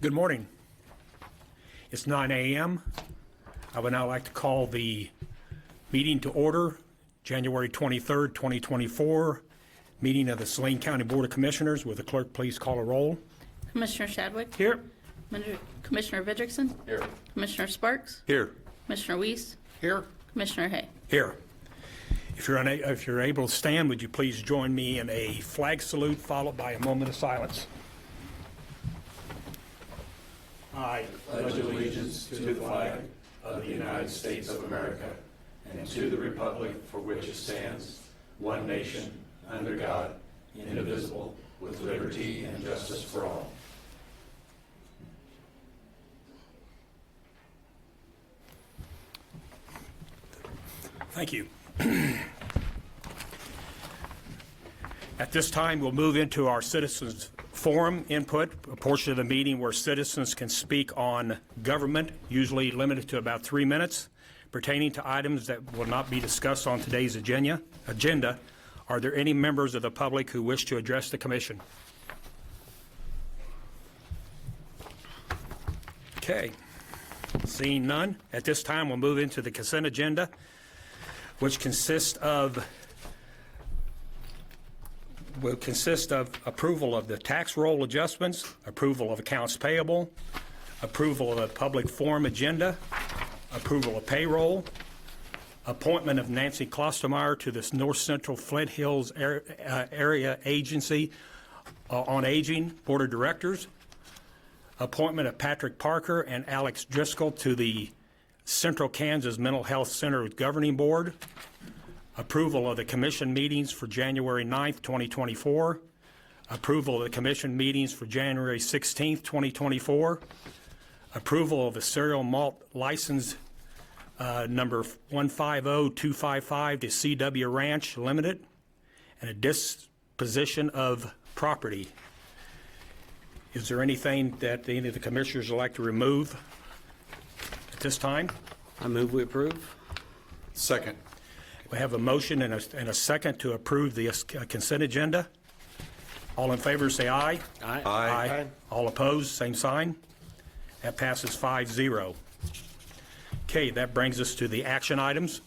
Good morning. It's 9 a.m. I would now like to call the meeting to order, January 23rd, 2024, meeting of the Saline County Board of Commissioners. Will the clerk please call a roll? Commissioner Shadwick. Here. Commissioner Vidrickson. Here. Commissioner Sparks. Here. Commissioner Weiss. Here. Commissioner Hay. Here. If you're able to stand, would you please join me in a flag salute followed by a moment of silence? I pledge allegiance to the flag of the United States of America and to the republic for which it stands, one nation, under God, indivisible, with liberty and justice for all. Thank you. At this time, we'll move into our citizens forum input, a portion of the meeting where citizens can speak on government, usually limited to about 3 minutes, pertaining to items that will not be discussed on today's agenda. Are there any members of the public who wish to address the commission? Okay. Seeing none, at this time we'll move into the consent agenda, which will consist of approval of the tax roll adjustments, approval of accounts payable, approval of a public forum agenda, approval of payroll, appointment of Nancy Klostermeyer to this North Central Flint Hills Area Agency on Aging Board of Directors, appointment of Patrick Parker and Alex Driscoll to the Central Kansas Mental Health Center Governing Board, approval of the commission meetings for January 9th, 2024, approval of the commission meetings for January 16th, 2024, approval of the cereal malt license number 150255 to CW Ranch Limited, and a disposition of property. Is there anything that any of the commissioners would like to remove at this time? I move we approve. Second. We have a motion and a second to approve the consent agenda. All in favor say aye. Aye. Aye. All opposed, same sign. That passes 5-0. Okay, that brings us to the action items.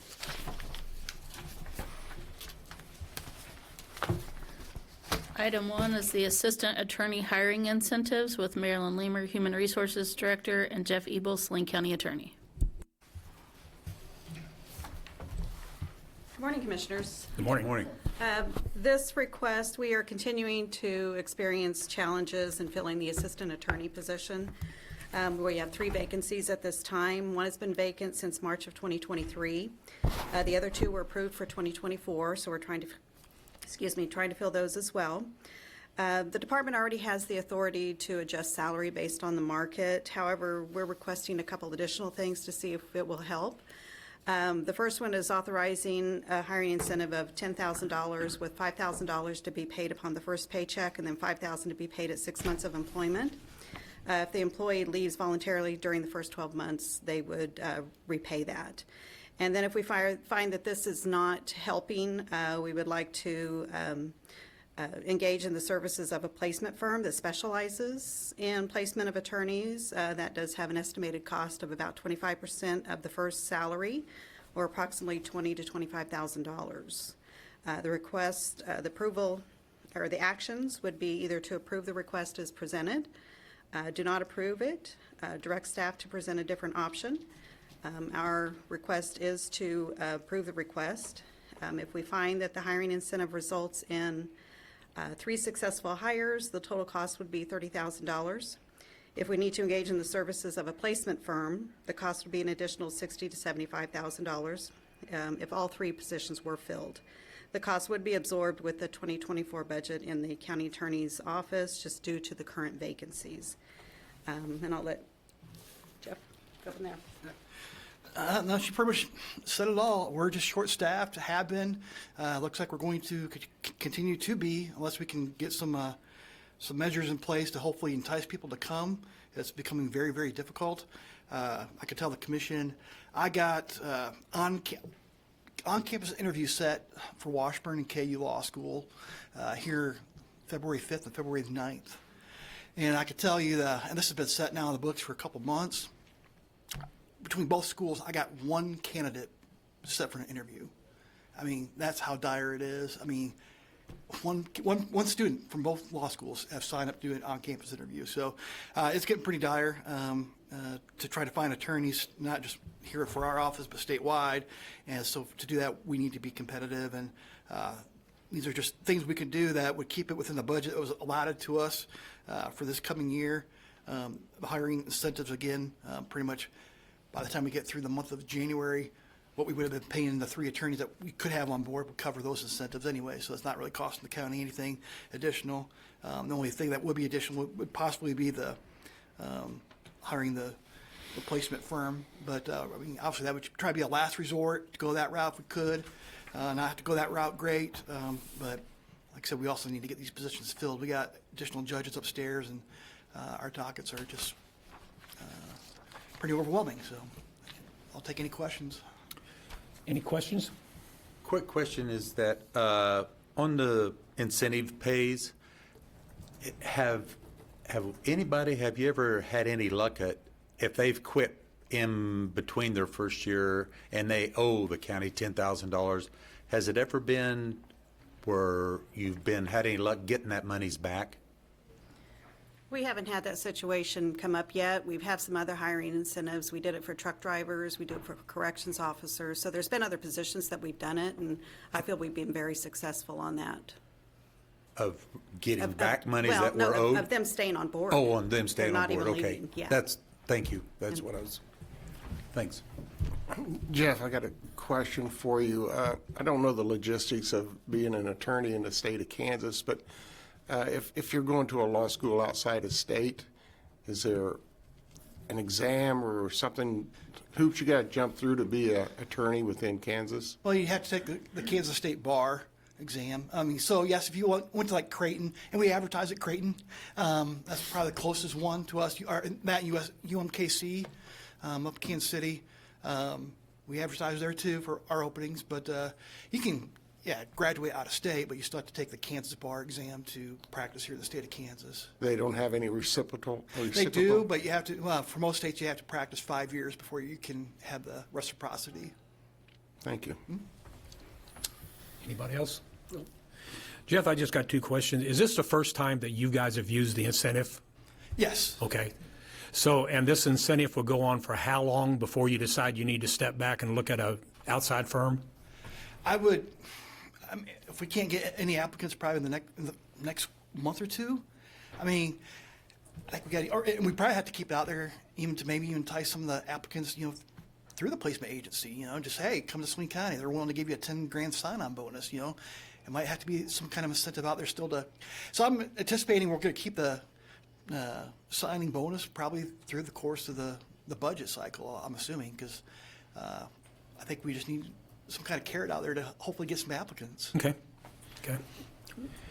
Item 1 is the Assistant Attorney Hiring Incentives with Marilyn Leamer, Human Resources Director, and Jeff Ebel, Saline County Attorney. Good morning, Commissioners. Good morning. Morning. This request, we are continuing to experience challenges in filling the assistant attorney position. We have 3 vacancies at this time. One has been vacant since March of 2023. The other 2 were approved for 2024, so we're trying to fill those as well. The department already has the authority to adjust salary based on the market. However, we're requesting a couple additional things to see if it will help. The first one is authorizing a hiring incentive of $10,000 with $5,000 to be paid upon the first paycheck and then $5,000 to be paid at 6 months of employment. If the employee leaves voluntarily during the first 12 months, they would repay that. And then if we find that this is not helping, we would like to engage in the services of a placement firm that specializes in placement of attorneys. That does have an estimated cost of about 25% of the first salary, or approximately $20,000 to $25,000. The request, the approval, or the actions would be either to approve the request as presented, do not approve it, direct staff to present a different option. Our request is to approve the request. If we find that the hiring incentive results in 3 successful hires, the total cost would be $30,000. If we need to engage in the services of a placement firm, the cost would be an additional $60,000 to $75,000 if all 3 positions were filled. The cost would be absorbed with the 2024 budget in the county attorney's office just due to the current vacancies. And I'll let Jeff go from there. No, she pretty much said it all. We're just short-staffed, have been. Looks like we're going to continue to be, unless we can get some measures in place to hopefully entice people to come. It's becoming very, very difficult. I could tell the commission, I got on-campus interview set for Washburn and KU Law School here February 5th and February 9th. And I could tell you that, and this has been set now in the books for a couple months, between both schools, I got one candidate set for an interview. I mean, that's how dire it is. I mean, one student from both law schools have signed up to do an on-campus interview. So it's getting pretty dire to try to find attorneys, not just here for our office, but statewide. And so to do that, we need to be competitive. And these are just things we can do that would keep it within the budget that was allotted to us for this coming year. The hiring incentives, again, pretty much by the time we get through the month of January, what we would have been paying the 3 attorneys that we could have on board would cover those incentives anyway, so it's not really costing the county anything additional. The only thing that would be additional would possibly be the hiring the replacement firm, but I mean, obviously that would try to be a last resort to go that route if we could. Not have to go that route, great, but like I said, we also need to get these positions filled. We got additional judges upstairs, and our dockets are just pretty overwhelming, so I'll take any questions. Any questions? Quick question is that on the incentive pays, have you ever had any luck at if they've quit in between their first year and they owe the county $10,000? Has it ever been where you've had any luck getting that monies back? We haven't had that situation come up yet. We've had some other hiring incentives. We did it for truck drivers. We do it for corrections officers. So there's been other positions that we've done it, and I feel we've been very successful on that. Of getting back monies well, that no, were owed? of them staying on board. Oh, on them staying They're on not board, even okay. leaving, yeah. Thank you. That's what I was, thanks. Jeff, I got a question for you. I don't know the logistics of being an attorney in the state of Kansas, but if you're going to a law school outside of state, is there an exam or something, hoops you got to jump through to be an attorney within Kansas? Well, you have to take the Kansas State Bar exam. I mean, so yes, if you went to like Creighton, and we advertise at Creighton, that's probably the closest one to us. That UMKC up Kansas City, we advertise there too for our openings. But you can, graduate out of state, but you still have to take the Kansas Bar exam to practice here in the state of Kansas. They don't have any reciprocal? They do, but you have to. Well, for most states, you have to practice 5 years before you can have the reciprocity. Thank you. Anybody else? Jeff, I just got 2 questions. Is this the first time that you guys have used the incentive? Yes. Okay. So, and this incentive will go on for how long before you decide you need to step back and look at a outside firm? I mean, if we can't get any applicants, probably in the next month or 2. I mean, I think and we probably have to keep it out there, even to maybe entice some of the applicants, through the placement agency. Just hey, come to Saline County. They're willing to give you a $10,000 sign-on bonus. It might have to be some kind of incentive out there still to. So I'm anticipating we're going to keep the signing bonus probably through the course of the budget cycle. I'm assuming because I think we just need some kind of carrot out there to hopefully get some applicants. Okay.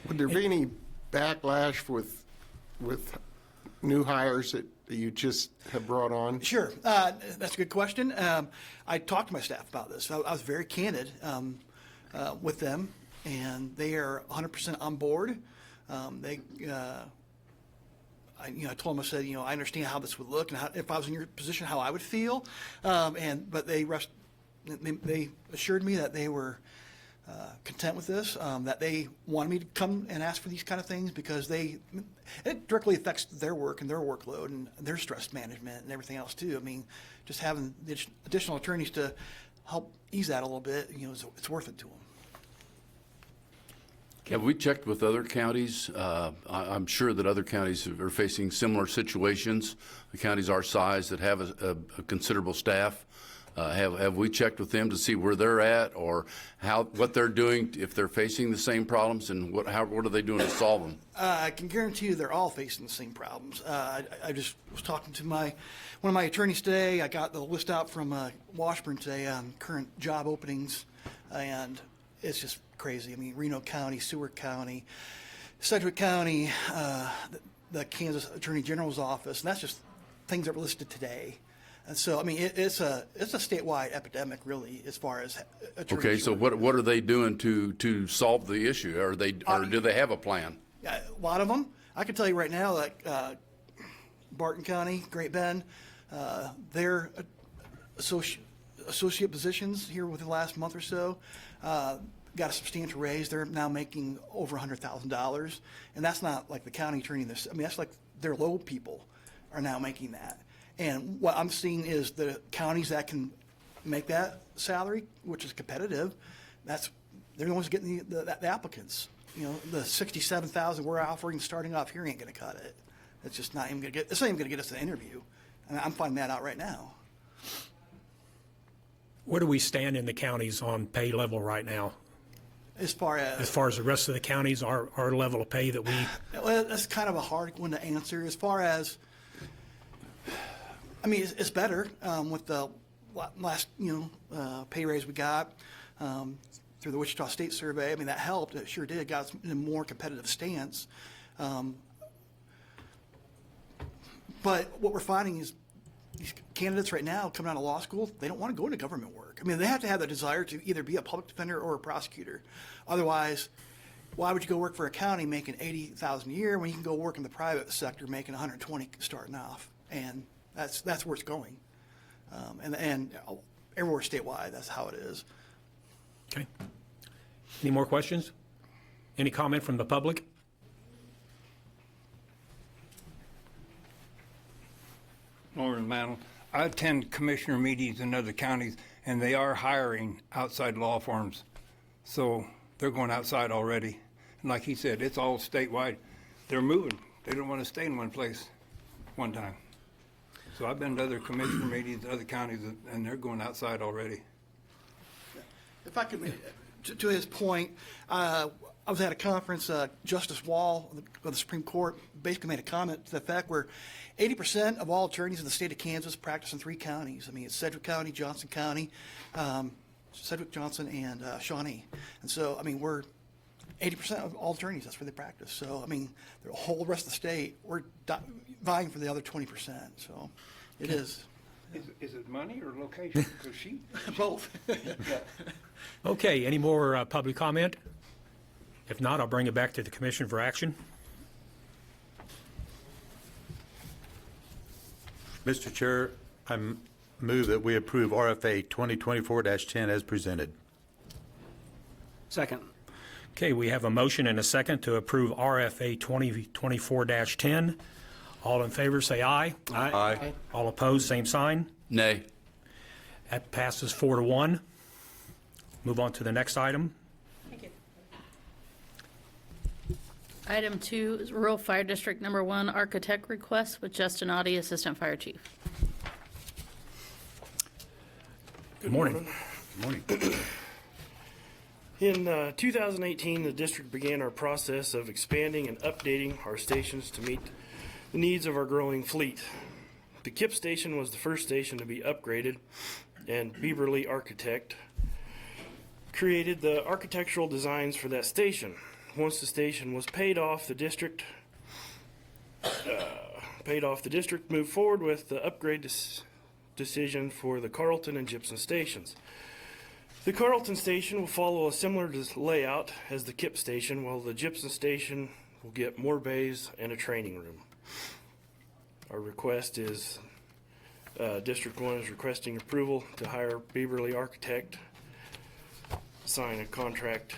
Would there be any backlash with new hires that you just have brought on? Sure. That's a good question. I talked to my staff about this. I was very candid with them, and they are 100% on board. I told them, I said, I understand how this would look and if I was in your position, how I would feel. But they assured me that they were content with this, that they wanted me to come and ask for these kind of things because it directly affects their work and their workload and their stress management and everything else too. I mean, just having the additional attorneys to help ease that a little bit, it's worth it to them. Have we checked with other counties? I'm sure that other counties are facing similar situations, the counties our size that have a considerable staff. Have we checked with them to see where they're at or what they're doing if they're facing the same problems and what are they doing to solve them? I can guarantee you they're all facing the same problems. I just was talking to one of my attorneys today. I got the list out from Washburn today on current job openings, and it's just crazy. I mean, Reno County, Seward County, Sedgwick County, the Kansas Attorney General's office, and that's just things that were listed today. And so, I mean, it's a statewide epidemic, really, as far as attorneys. Okay, so what are they doing to solve the issue? Or do they have a plan? A lot of them. I can tell you right now that Barton County, Great Bend, their associate positions here within the last month or so got a substantial raise. They're now making over $100,000, and that's not like the county attorney. I mean, that's like their low people are now making that. And what I'm seeing is the counties that can make that salary, which is competitive, they're the ones getting the applicants. You know, the $67,000 we're offering starting off here ain't going to cut it. It's just not even going to get. It's not even going to get us an interview. And I'm finding that out right now. Where do we stand in the counties on pay level right now? As far As far as the rest of the counties, our level of pay that we, well, that's kind of a hard one to answer. As far as, I mean, it's better with the last pay raise we got through the Wichita State Survey. I mean, that helped. It sure did. Got us in a more competitive stance. But what we're finding is these candidates right now coming out of law school, they don't want to go into government work. I mean, they have to have the desire to either be a public defender or a prosecutor. Otherwise, why would you go work for a county making $80,000 a year when you can go work in the private sector making $120 starting off? And that's where it's going. And everywhere statewide, that's how it is. okay. Any more questions? Any comment from the public? Lauren Mantle. I attend commissioner meetings in other counties, and they are hiring outside law firms. So they're going outside already. And like he said, it's all statewide. They're moving. They don't want to stay in one place one time. So I've been to other commissioner meetings, other counties, and they're going outside already. If I could, to his point, I was at a conference, Justice Wall of the Supreme Court basically made a comment to the fact where 80% of all attorneys in the state of Kansas practice in 3 counties. I mean, it's Sedgwick County, Johnson County, Sedgwick, Johnson, and Shawnee. And so, I mean, we're 80% of all attorneys, that's where they practice. So, I mean, the whole rest of the state, we're vying for the other 20%. So it is. Is it money or location? Because she Both. Okay, any more public comment? If not, I'll bring it back to the commission for action. Mr. Chair, I move that we approve RFA 2024-10 as presented. Second. Okay, we have a motion and a second to approve RFA 2024-10. All in favor, say aye. Aye. All opposed, same sign. Nay. That passes 4-1. Move on to the next item. Thank you. Item 2 is Rural Fire District Number 1 architect request with Justin Audi, Assistant Fire Chief. Good morning. Morning. In 2018, the district began our process of expanding and updating our stations to meet the needs of our growing fleet. The KIP station was the first station to be upgraded, and Beaverly Architect created the architectural designs for that station. Once the station was paid off, the district moved forward with the upgrade decision for the Carlton and Gibson stations. The Carlton station will follow a similar layout as the KIP station, while the Gibson station will get more bays and a training room. Our request is, District 1 is requesting approval to hire Beaverly Architect, sign a contract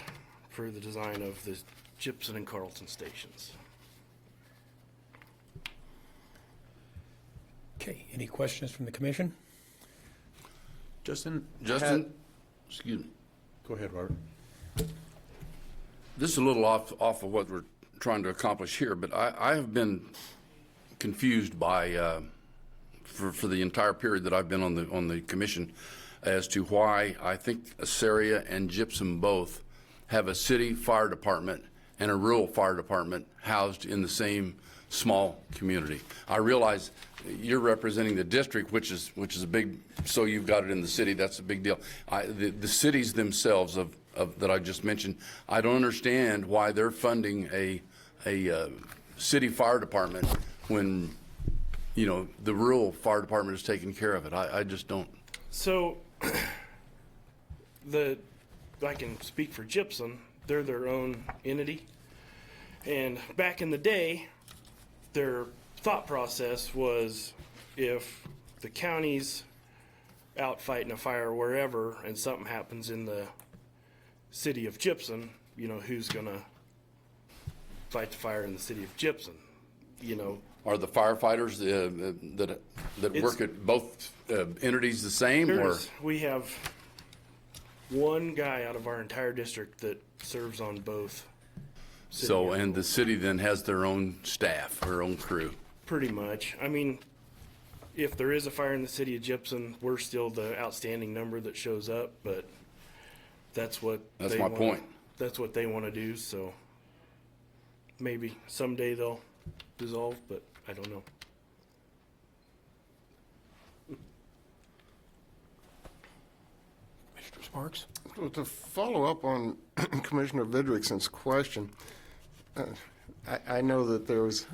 for the design of the Gibson and Carlton stations. Okay, any questions from the commission? Justin? Excuse me. Go ahead, Robert. This is a little off of what we're trying to accomplish here, but I have been confused by, for the entire period that I've been on the commission, as to why I think Assyria and Gypsum both have a city fire department and a rural fire department housed in the same small community. I realize you're representing the district, which is a big, so you've got it in the city, that's a big deal. The cities themselves that I just mentioned, I don't understand why they're funding a city fire department when, you know, the rural fire department is taking care of it. I just don't. So, I can speak for Gypsum. They're their own entity. And back in the day, their thought process was if the county's out fighting a fire wherever and something happens in the city of Gypsum, you know, who's gonna fight the fire in the city of Gypsum? You know, Are the firefighters that work at both entities the same, or? we have one guy out of our entire district that serves on both. city So, and- and the city then has their own staff, their own crew? Pretty much. I mean, if there is a fire in the city of Gypsum, we're still the outstanding number that shows up, but that's what That's they my wanna- point. That's what they want to do, so maybe someday they'll dissolve, but I don't know. Mr. Sparks? Well, to follow up on Commissioner Vidrickson's question, I know that there's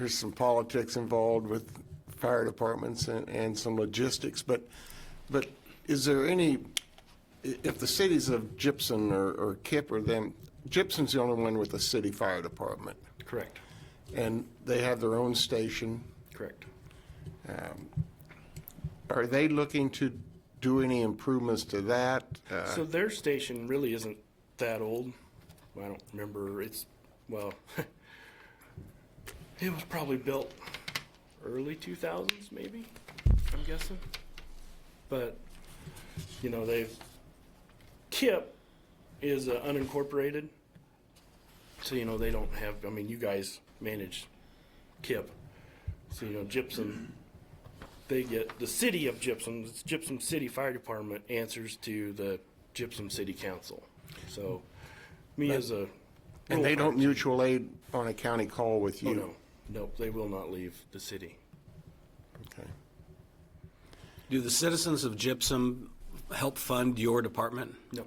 some politics involved with fire departments and some logistics, but is there any, if the cities of Gypsum or Kip or them, Gypsum's the only one with a city fire department, Correct. and they have their own station. Correct. Are they looking to do any improvements to that? So their station really isn't that old. I don't remember. It's, well, it was probably built early 2000s, maybe, I'm guessing. But, you know, KIP is unincorporated. So, you know, they don't have, I mean, you guys manage KIP. So, you know, Gypsum, they get, the city of Gypsum, it's Gypsum City Fire Department answers to the Gypsum City Council. So, me as a. And they don't mutual aid on a county call with you? Oh, no. Nope, they will not leave the city. Okay. Do the citizens of Gypsum help fund your department? No.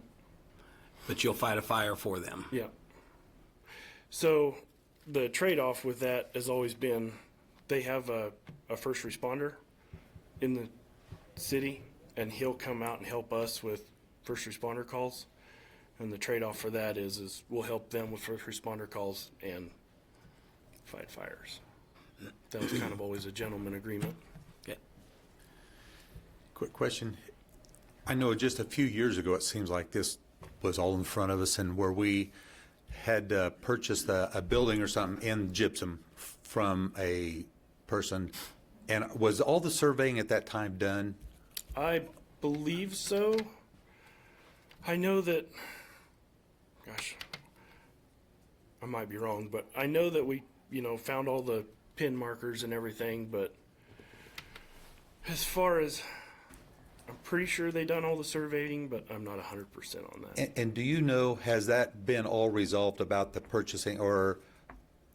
But you'll fight a fire for them? Yeah. So the trade-off with that has always been they have a first responder in the city, and he'll come out and help us with first responder calls. And the trade-off for that is we'll help them with first responder calls and fight fires. That was kind of always a gentleman agreement. Okay. Quick question. I know just a few years ago, it seems like this was all in front of us, and where we had purchased a building or something in Gypsum from a person, and was all the surveying at that time done? I believe so. I know that, gosh, I might be wrong, but I know that we, you know, found all the pin markers and everything, but as far as, I'm pretty sure they done all the surveying, but I'm not 100% on that. And do you know, has that been all resolved about the purchasing or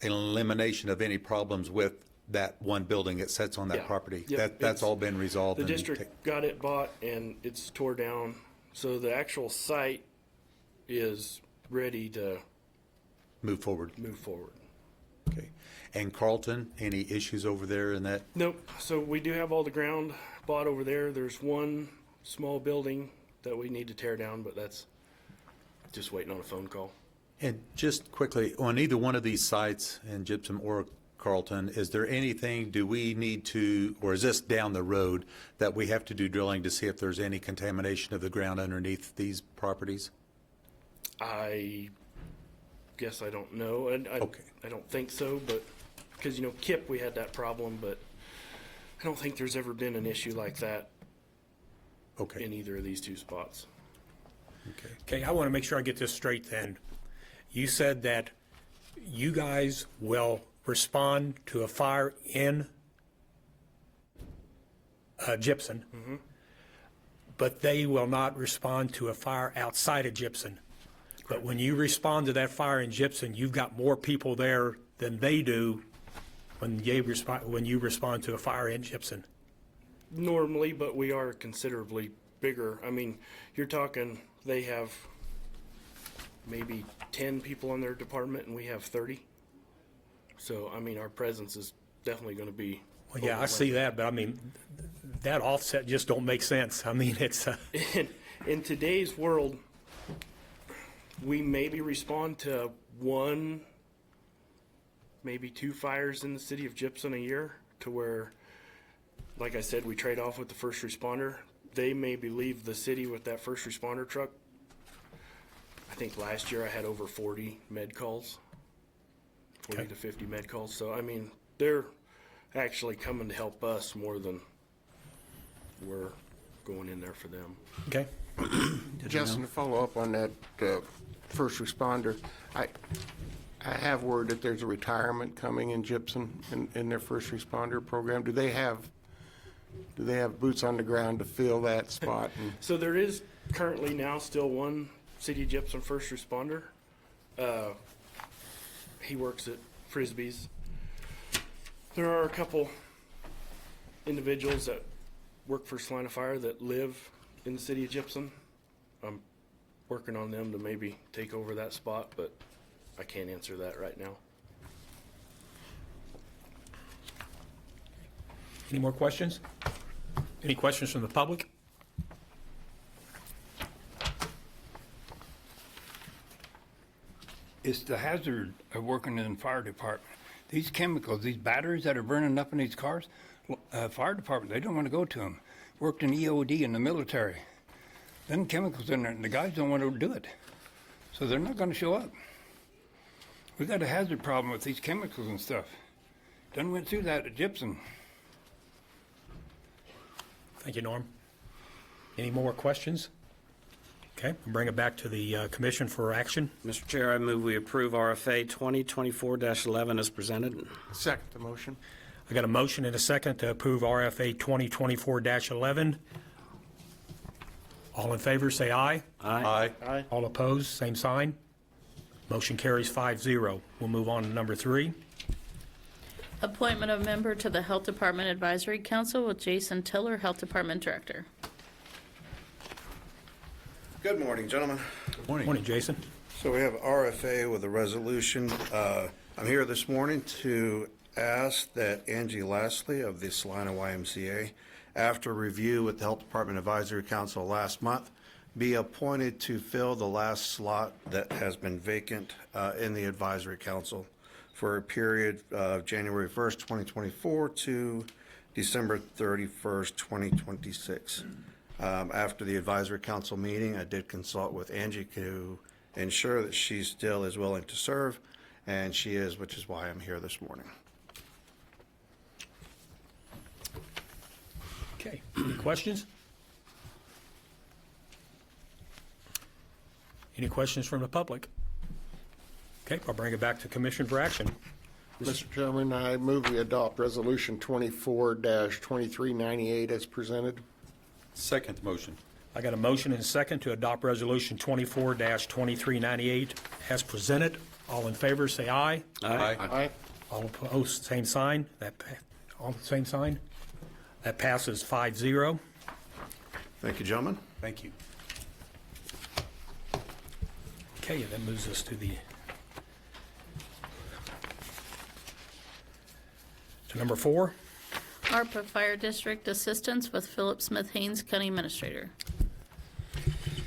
elimination of any problems with that one building that sits on that Yeah. property? Yep, That's all been resolved? The and district got it bought and it's tore down, so the actual site is ready to move forward? move forward. Okay. And Carlton, any issues over there in that? Nope. So we do have all the ground bought over there. There's one small building that we need to tear down, but that's just waiting on a phone call. And just quickly, on either one of these sites in Gypsum or Carlton, is there anything, do we need to, or is this down the road, that we have to do drilling to see if there's any contamination of the ground underneath these properties? I guess I don't know, and Okay. I don't think so, but because, you know, KIP, we had that problem, but I don't think there's ever been an issue like that Okay. in either of these two spots. Okay. Okay, I want to make sure I get this straight then. You said that you guys will respond to a fire in Gypsum, but they will not respond to a fire outside of Gypsum. But when you respond to that fire in Gypsum, you've got more people there than they do when you respond to a fire in Gypsum. Normally, but we are considerably bigger. I mean, you're talking, they have maybe 10 people in their department and we have 30. So, I mean, our presence is definitely going to be. Well, yeah, I see that, but I mean, that offset just don't make sense. I mean, it's, In today's world, we maybe respond to one maybe 2 fires in the city of Gypsum a year, to where, like I said, we trade off with the first responder. They maybe leave the city with that first responder truck. I think last year I had over 40 med calls, 40 to 50 med calls. So, I mean, they're actually coming to help us more than we're going in there for them. Okay. Justin, to follow up on that first responder, I have word that there's a retirement coming in Gypsum in their first responder program. Do they have boots on the ground to fill that spot? So there is currently now still one City of Gypsum first responder. He works at Frisbee's. There are a couple individuals that work for Saline Fire that live in the City of Gypsum. I'm working on them to maybe take over that spot, but I can't answer that right now. Any more questions? Any questions from the public? It's the hazard of working in the fire department. These chemicals, these batteries that are burning up in these cars, fire department, they don't want to go to them. Worked in EOD in the military. Then chemicals in there, and the guys don't want to do it. So they're not going to show up. We got a hazard problem with these chemicals and stuff. Done went through that at Gypsum. Thank you, Norm. Any more questions? Okay, I'll bring it back to the commission for action. Mr. Chair, I move we approve RFA 2024-11 as presented. Second the motion. I got a motion and a second to approve RFA 2024-11. All in favor, say aye. Aye. All opposed, same sign. Motion carries 5-0. We'll move on to number 3. Appointment of member to the Health Department Advisory Council with Jason Tiller, Health Department Director. Good morning, gentlemen. Morning, Jason. So we have RFA with a resolution. I'm here this morning to ask that Angie Lastly of the Saline YMCA, after review with the Health Department Advisory Council last month, be appointed to fill the last slot that has been vacant in the Advisory Council for a period of January 1st, 2024 to December 31st, 2026. After the Advisory Council meeting, I did consult with Angie to ensure that she still is willing to serve, and she is, which is why I'm here this morning. Okay, any questions? Any questions from the public? Okay, I'll bring it back to commission for action. Mr. Chairman, I move we adopt Resolution 24-2398 as presented. Second motion. I got a motion and a second to adopt Resolution 24-2398 as presented. All in favor, say aye. Aye. All opposed, same sign. All same sign. That passes 5-0. Thank you, gentlemen. Thank you. Okay, that moves us to number 4. ARPA Fire District Assistance with Philip Smith Haynes, County Administrator.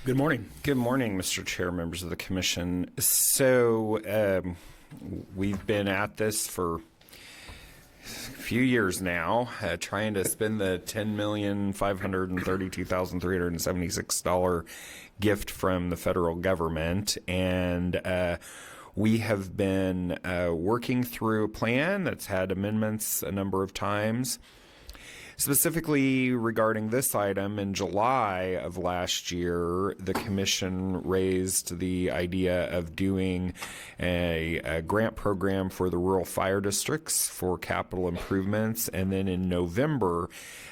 Good morning. Good morning, Mr. Chair, members of the Commission. So we've been at this for a few years now, trying to spend the $10,532,376 gift from the federal government, and we have been working through a plan that's had amendments a number of times. Specifically regarding this item, in July of last year, the Commission raised the idea of doing a grant program for the rural fire districts for capital improvements. And then in November,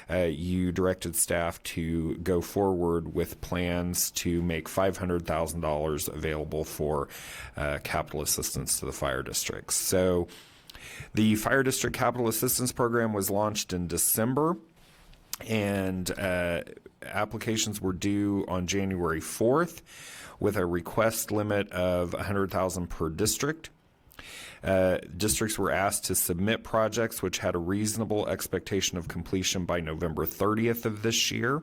you directed staff to go forward with plans to make $500,000 available for capital assistance to the fire districts. So the Fire District Capital Assistance Program was launched in December, and applications were due on January 4th with a request limit of $100,000 per district. Districts were asked to submit projects which had a reasonable expectation of completion by November 30th of this year.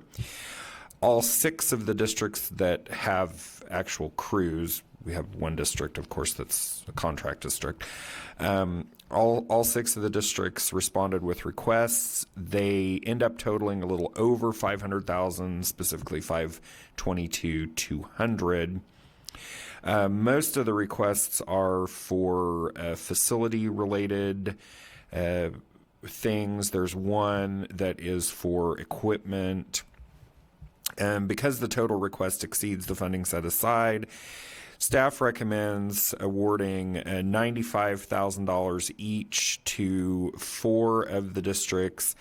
All 6 of the districts that have actual crews we have one district, of course, that's a contract district. All 6 of the districts responded with requests. They end up totaling a little over $500,000, specifically $522,200. Most of the requests are for facility-related things. There's one that is for equipment. Because the total request exceeds the funding set aside, staff recommends awarding $95,000 each to 4 of the districts,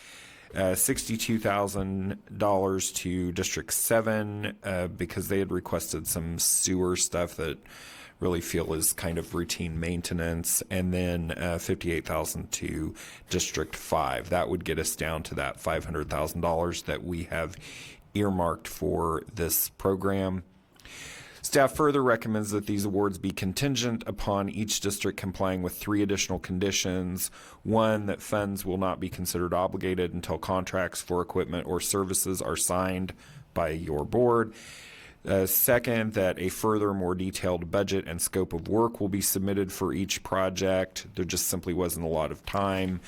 $62,000 to District 7 because they had requested some sewer stuff that really feel is kind of routine maintenance, and then $58,000 to District 5. That would get us down to that $500,000 that we have earmarked for this program. Staff further recommends that these awards be contingent upon each district complying with 3 additional conditions. 1, that funds will not be considered obligated until contracts for equipment or services are signed by your board. Second, that a further more detailed budget and scope of work will be submitted for each project. There just simply wasn't a lot of time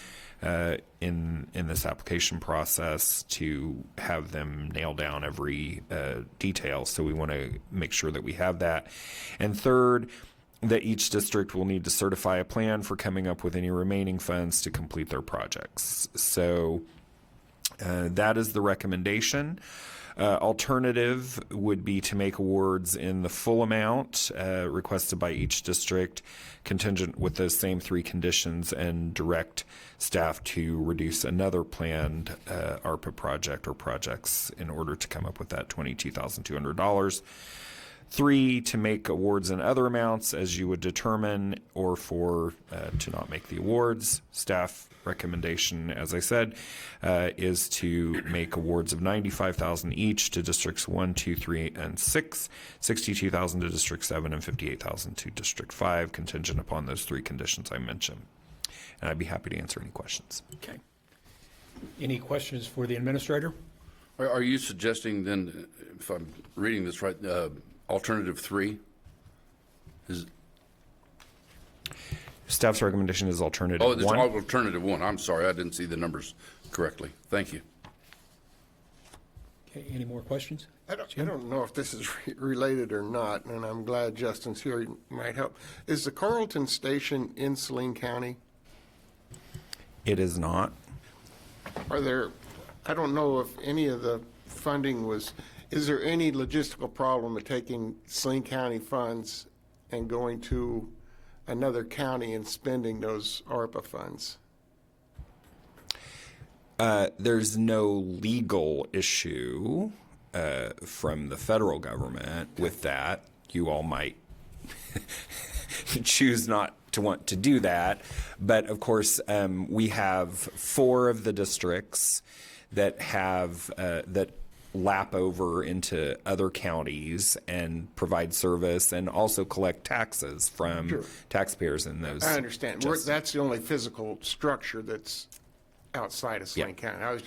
in this application process to have them nail down every detail. So we want to make sure that we have that. And third, that each district will need to certify a plan for coming up with any remaining funds to complete their projects. So that is the recommendation. Alternative would be to make awards in the full amount requested by each district, contingent with those same 3 conditions, and direct staff to reduce another planned ARPA project or projects in order to come up with that $22,200. 3, to make awards in other amounts as you would determine, or 4, to not make the awards. Staff recommendation, as I said, is to make awards of $95,000 each to Districts 1, 2, 3, and 6, $62,000 to District 7, and $58,000 to District 5, contingent upon those 3 conditions I mentioned. And I'd be happy to answer any questions. Okay. Any questions for the administrator? Are you suggesting then, if I'm reading this right, alternative 3 is? Staff's recommendation is alternative 1. Oh, it's alternative 1. I'm sorry, I didn't see the numbers correctly. Thank you. Okay, any more questions? I don't know if this is related or not, and I'm glad Justin's here. He might help. Is the Carlton station in Saline County? It is not. Are there, I don't know if any of the funding was, is there any logistical problem with taking Saline County funds and going to another county and spending those ARPA funds? There's no legal issue from the federal government with that. You all might choose not to want to do that. But of course, we have 4 of the districts that have that lap over into other counties and provide service and also collect taxes from taxpayers in those. I understand. That's the only physical structure that's outside of Saline County.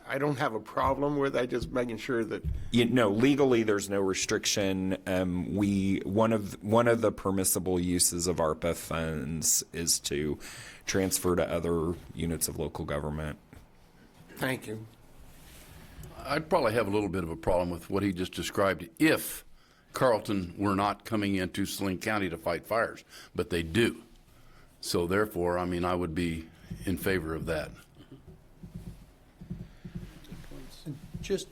I don't have a problem with it. Just making sure that legally there's no restriction. One of the permissible uses of ARPA funds is to transfer to other units of local government. Thank you. I'd probably have a little bit of a problem with what he just described if Carlton were not coming into Saline County to fight fires, but they do. So therefore, I mean, I would be in favor of that. Just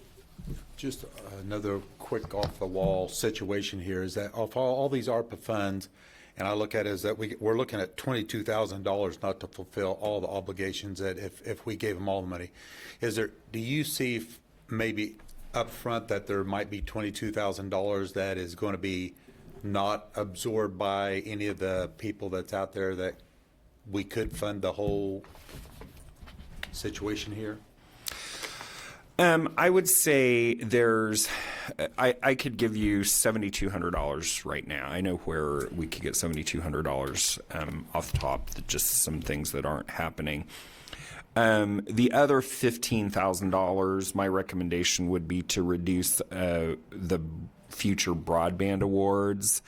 another quick off-the-wall situation here is that of all these ARPA funds, and I look at it as that we're looking at $22,000 not to fulfill all the obligations that if we gave them all the money. Do you see maybe up front that there might be $22,000 that is going to be not absorbed by any of the people that's out there that we could fund the whole situation here? I would say I could give you $7,200 right now. I know where we could get $7,200 off the top, just some things that aren't happening. The other $15,000, my recommendation would be to reduce the future broadband awards.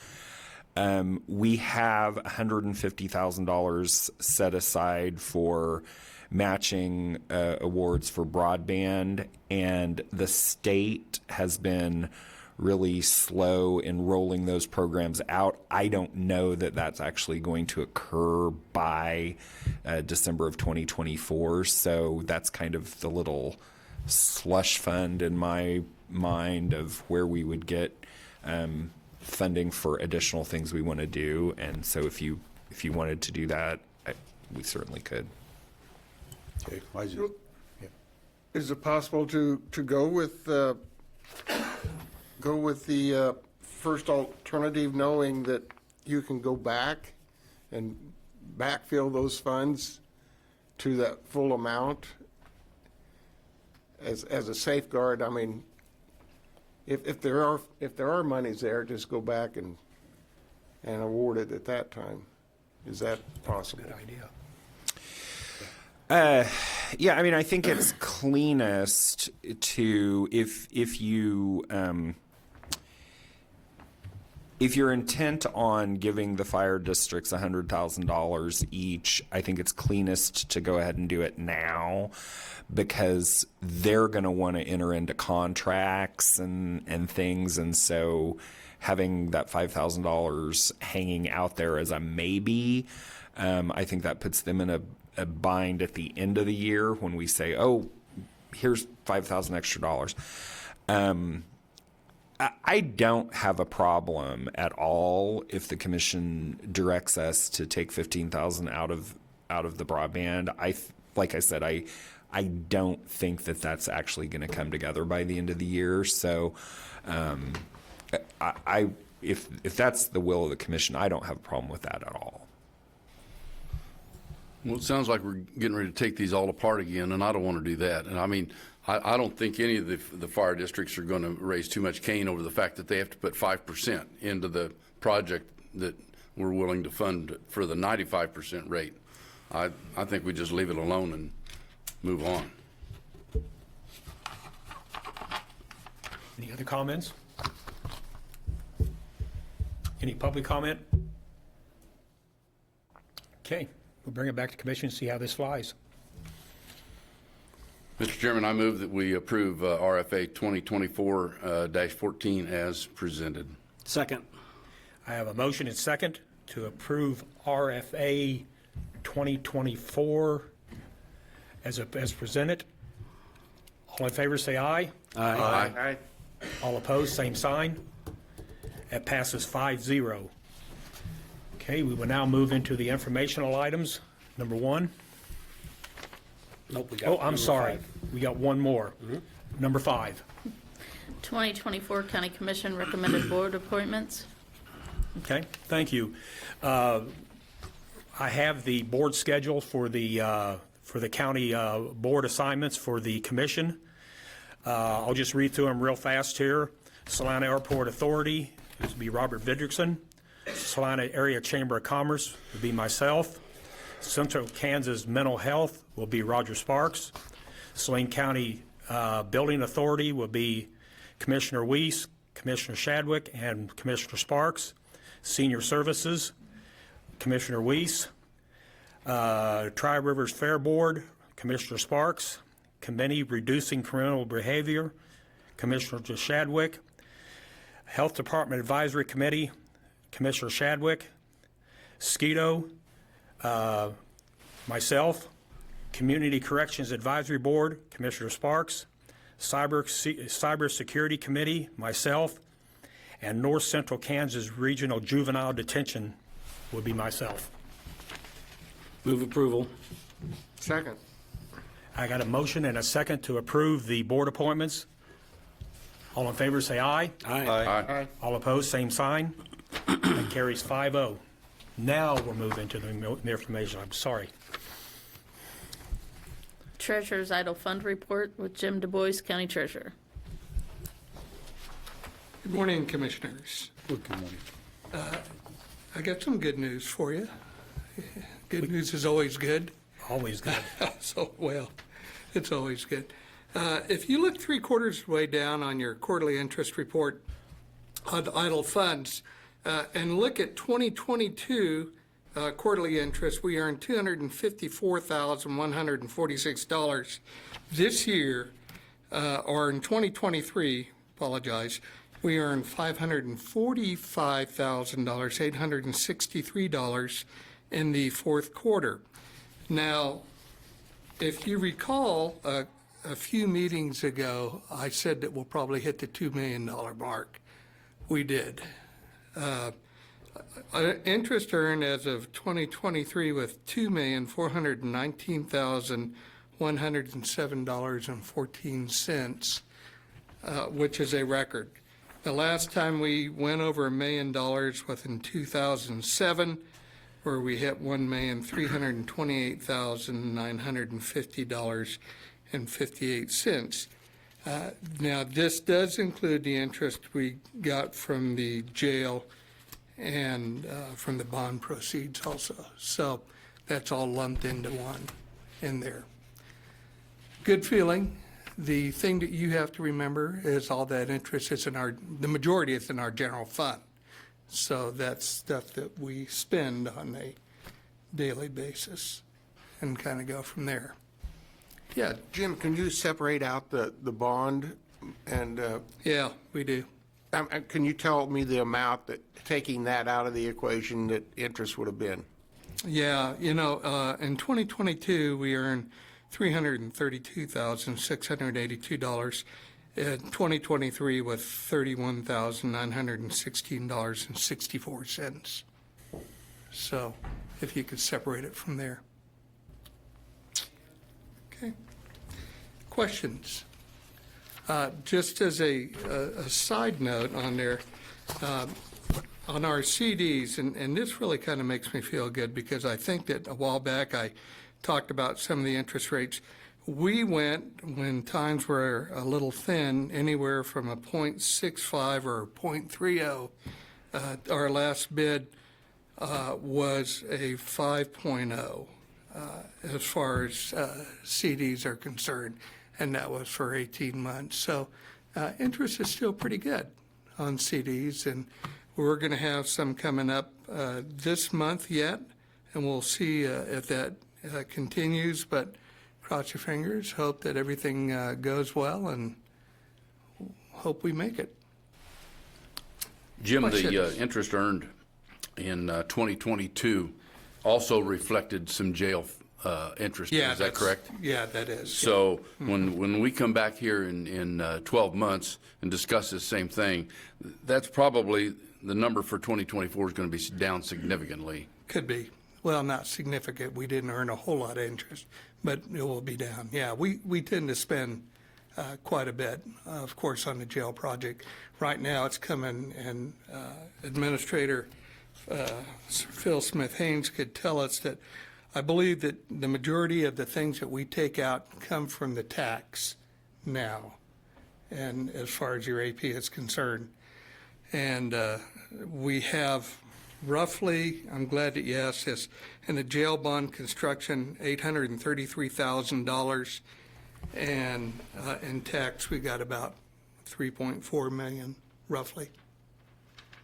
We have $150,000 set aside for matching awards for broadband, and the state has been really slow in rolling those programs out. I don't know that that's actually going to occur by December of 2024, so that's kind of the little slush fund in my mind of where we would get funding for additional things we want to do. And so if you wanted to do that, we certainly could. Okay. Is it possible to go with the first alternative, knowing that you can go back and backfill those funds to that full amount as a safeguard? I mean, if there are monies there, just go back and award it at that time. Is that possible? Good idea. Yeah, I mean, I think it's cleanest to if you're intent on giving the fire districts $100,000 each, I think it's cleanest to go ahead and do it now, because they're going to want to enter into contracts and things, and so having that $5,000 hanging out there as a maybe, I think that puts them in a bind at the end of the year when we say, oh, here's $5,000 extra dollars. I don't have a problem at all if the commission directs us to take $15,000 out of the broadband. Like I said, I don't think that that's actually going to come together by the end of the year. So, if that's the will of the commission, I don't have a problem with that at all. Well, it sounds like we're getting ready to take these all apart again, and I don't want to do that. And I mean, I don't think any of the fire districts are going to raise too much cane over the fact that they have to put 5% into the project that we're willing to fund for the 95% rate. I think we just leave it alone and move on. Any other comments? Any public comment? Okay, we'll bring it back to commission and see how this flies. Mr. Chairman, I move that we approve RFA 2024-14 as presented. Second. I have a motion and second to approve RFA 2024 as presented. All in favor say aye. Aye. All opposed, same sign. That passes 5-0. Okay, we will now move into the informational items. Number one. Nope, we got Oh, I'm number sorry. 5. We got one more. Number 5. 2024 County Commission recommended board appointments. Okay, thank you. I have the board schedule for the county board assignments for the commission. I'll just read through them real fast here. Saline Airport Authority would be Robert Vidrickson. Saline Area Chamber of Commerce would be myself. Central Kansas Mental Health will be Roger Sparks. Saline County Building Authority will be Commissioner Weiss, Commissioner Shadwick, and Commissioner Sparks. Senior Services, Commissioner Weiss. Tri-Rivers Fair Board, Commissioner Sparks. Committee Reducing Criminal Behavior, Commissioner Shadwick. Health Department Advisory Committee, Commissioner Shadwick. SCEDO, myself. Community Corrections Advisory Board, Commissioner Sparks. Cyber Security Committee, myself. And North Central Kansas Regional Juvenile Detention would be myself. Move approval. Second. I got a motion and a second to approve the board appointments. All in favor say aye. Aye. All opposed, same sign. That carries 5-0. Now we'll move into the information. I'm sorry. Treasurer's Idle Fund Report with Jim Du Bois, County Treasurer. Good morning, Commissioners. Good morning. I got some good news for you. Good news is always good. Always good. Well, it's always good. If you look 3/4 way down on your quarterly interest report on idle funds, and look at 2022 quarterly interest, we earned $254,146. This year, or in 2023, apologize, we earned $545,863 in the fourth quarter. Now, if you recall, a few meetings ago, I said that we'll probably hit the $2 million mark. We did. Interest earned as of 2023 with $2,419,107.14, which is a record. The last time we went over $1 million was in 2007, where we hit $1,328,950.58. Now, this does include the interest we got from the jail and from the bond proceeds also. So that's all lumped into one in there. Good feeling. The thing that you have to remember is all that interest is the majority is in our general fund. So that's stuff that we spend on a daily basis and kind of go from there. Yeah. Jim, can you separate out the bond and? Yeah, we do. Can you tell me the amount that, taking that out of the equation, that interest would have been? Yeah, in 2022, we earned $332,682. In 2023 with $31,916.64. So if you could separate it from there. Okay. Questions? Just as a side note on there, on our CDs, and this really kind of makes me feel good because I think that a while back I talked about some of the interest rates. We went, when times were a little thin, anywhere from a 0.65 or 0.30. Our last bid was a 5.0 as far as CDs are concerned, and that was for 18 months. So interest is still pretty good on CDs, and we're going to have some coming up this month yet, and we'll see if that continues, but cross your fingers, hope that everything goes well, and hope we make it. Jim, the interest earned in 2022 also reflected some jail interest. Yeah, is that correct? Yeah, that is. So when we come back here in 12 months and discuss this same thing, that's probably the number for 2024 is going to be down significantly. Could be. Well, not significant. We didn't earn a whole lot of interest, but it will be down. Yeah, we tend to spend quite a bit, of course, on the jail project. Right now it's coming, and Administrator Phil Smith-Haynes could tell us that I believe that the majority of the things that we take out come from the tax now, and as far as your AP is concerned. And we have roughly, I'm glad that you asked this, in the jail bond construction, $833,000, and in tax we got about $3.4 million, roughly.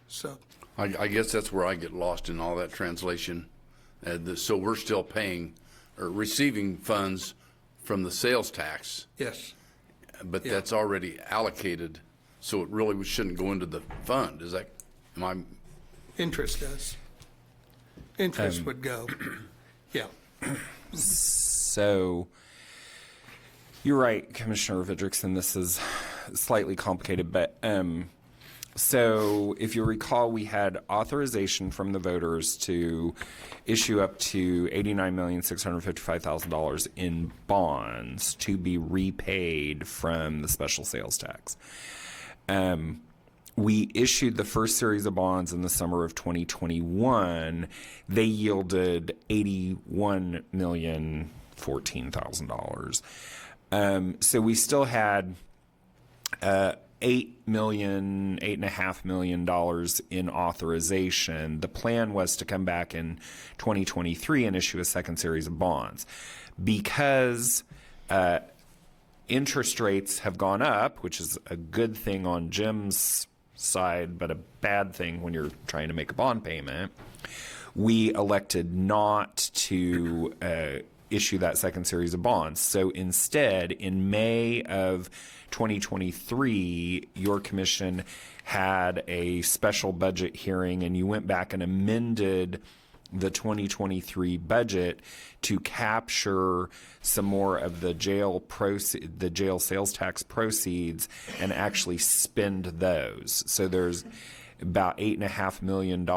So I guess that's where I get lost in all that translation. So we're still paying or receiving funds from the sales tax. Yes. But that's already allocated, so it really shouldn't go into the fund. Is that, am I? Interest does. Interest would go. Yeah. So you're right, Commissioner Vidrickson, this is slightly complicated, but so if you recall, we had authorization from the voters to issue up to $89,655,000 in bonds to be repaid from the special sales tax. We issued the first series of bonds in the summer of 2021. They yielded $81,014,000. So we still had $8.5 million in authorization. The plan was to come back in 2023 and issue a second series of bonds. Because interest rates have gone up, which is a good thing on Jim's side, but a bad thing when you're trying to make a bond payment. We elected not to issue that second series of bonds. So instead, in May of 2023, your commission had a special budget hearing, and you went back and amended the 2023 budget to capture some more of the jail sales tax proceeds and actually spend those. So there's about $8.5 million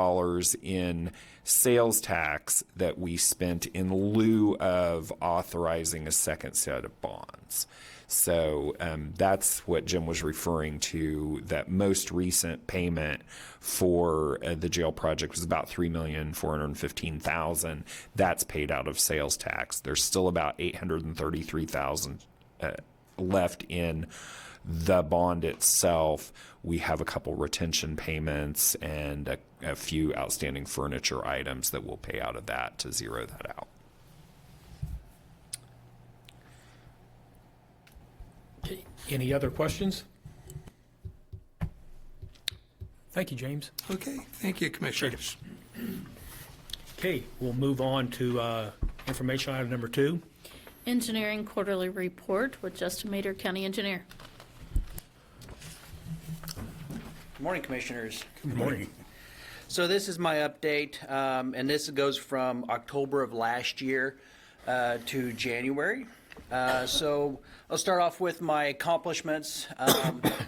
in sales tax that we spent in lieu of authorizing a second set of bonds. So that's what Jim was referring to. That most recent payment for the jail project was about $3,415,000. That's paid out of sales tax. There's still about $833,000 left in the bond itself. We have a couple retention payments and a few outstanding furniture items that we'll pay out of that to zero that out. Any other questions? Thank you, James. Okay, thank you, Commissioners. Okay, we'll move on to information item number 2. Engineering quarterly report with Justin Mader, County Engineer. Good morning, Commissioners. Good morning. So this is my update, and this goes from October of last year to January. So I'll start off with my accomplishments,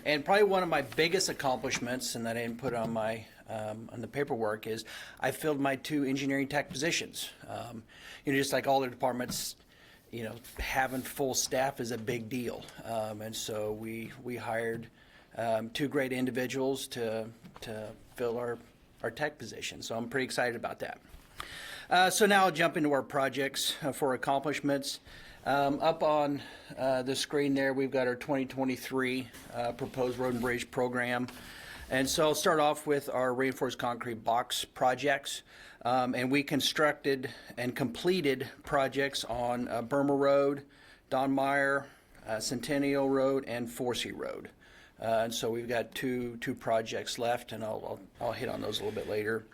and probably one of my biggest accomplishments, and that I didn't put on my on the paperwork, is I filled my 2 engineering tech positions. Just like all the departments, having full staff is a big deal, and so we hired 2 great individuals to fill our tech position. So I'm pretty excited about that. So now I'll jump into our projects for accomplishments. Up on the screen there, we've got our 2023 proposed road and bridge program. And so I'll start off with our reinforced concrete box projects. And we constructed and completed projects on Burma Road, Don Meyer, Centennial Road, and Forsey Road. And so we've got two projects left, and I'll hit on those a little bit later.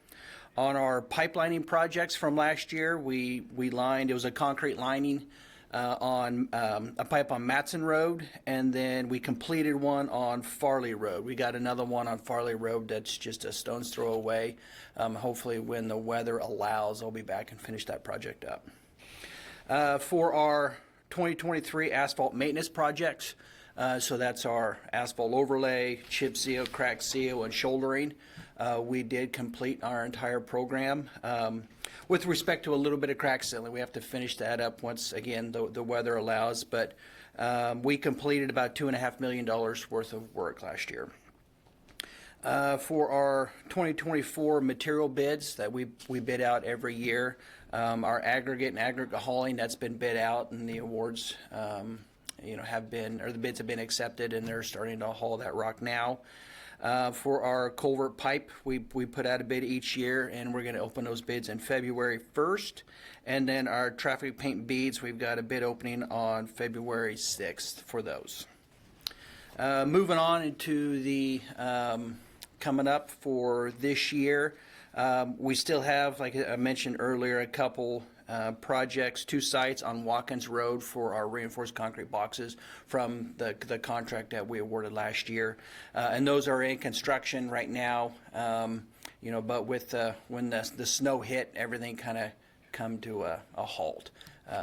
On our pipelining projects from last year, we lined, it was a concrete lining on a pipe on Matson Road, and then we completed one on Farley Road. We got another one on Farley Road that's just a stone's throw away. Hopefully when the weather allows, I'll be back and finish that project up. For our 2023 asphalt maintenance projects, so that's our asphalt overlay, chip seal, crack seal, and shouldering. We did complete our entire program. With respect to a little bit of crack sealing, we have to finish that up once again the weather allows, but we completed about $2.5 million worth of work last year. For our 2024 material bids that we bid out every year, our aggregate and aggregate hauling, that's been bid out, and the awards have been, or the bids have been accepted, and they're starting to haul that rock now. For our culvert pipe, we put out a bid each year, and we're going to open those bids in February 1st. And then our traffic paint beads, we've got a bid opening on February 6th for those. Moving on into the coming up for this year, we still have, like I mentioned earlier, a couple projects, 2 sites on Watkins Road for our reinforced concrete boxes from the contract that we awarded last year, and those are in construction right now. But with when the snow hit, everything kind of come to a halt.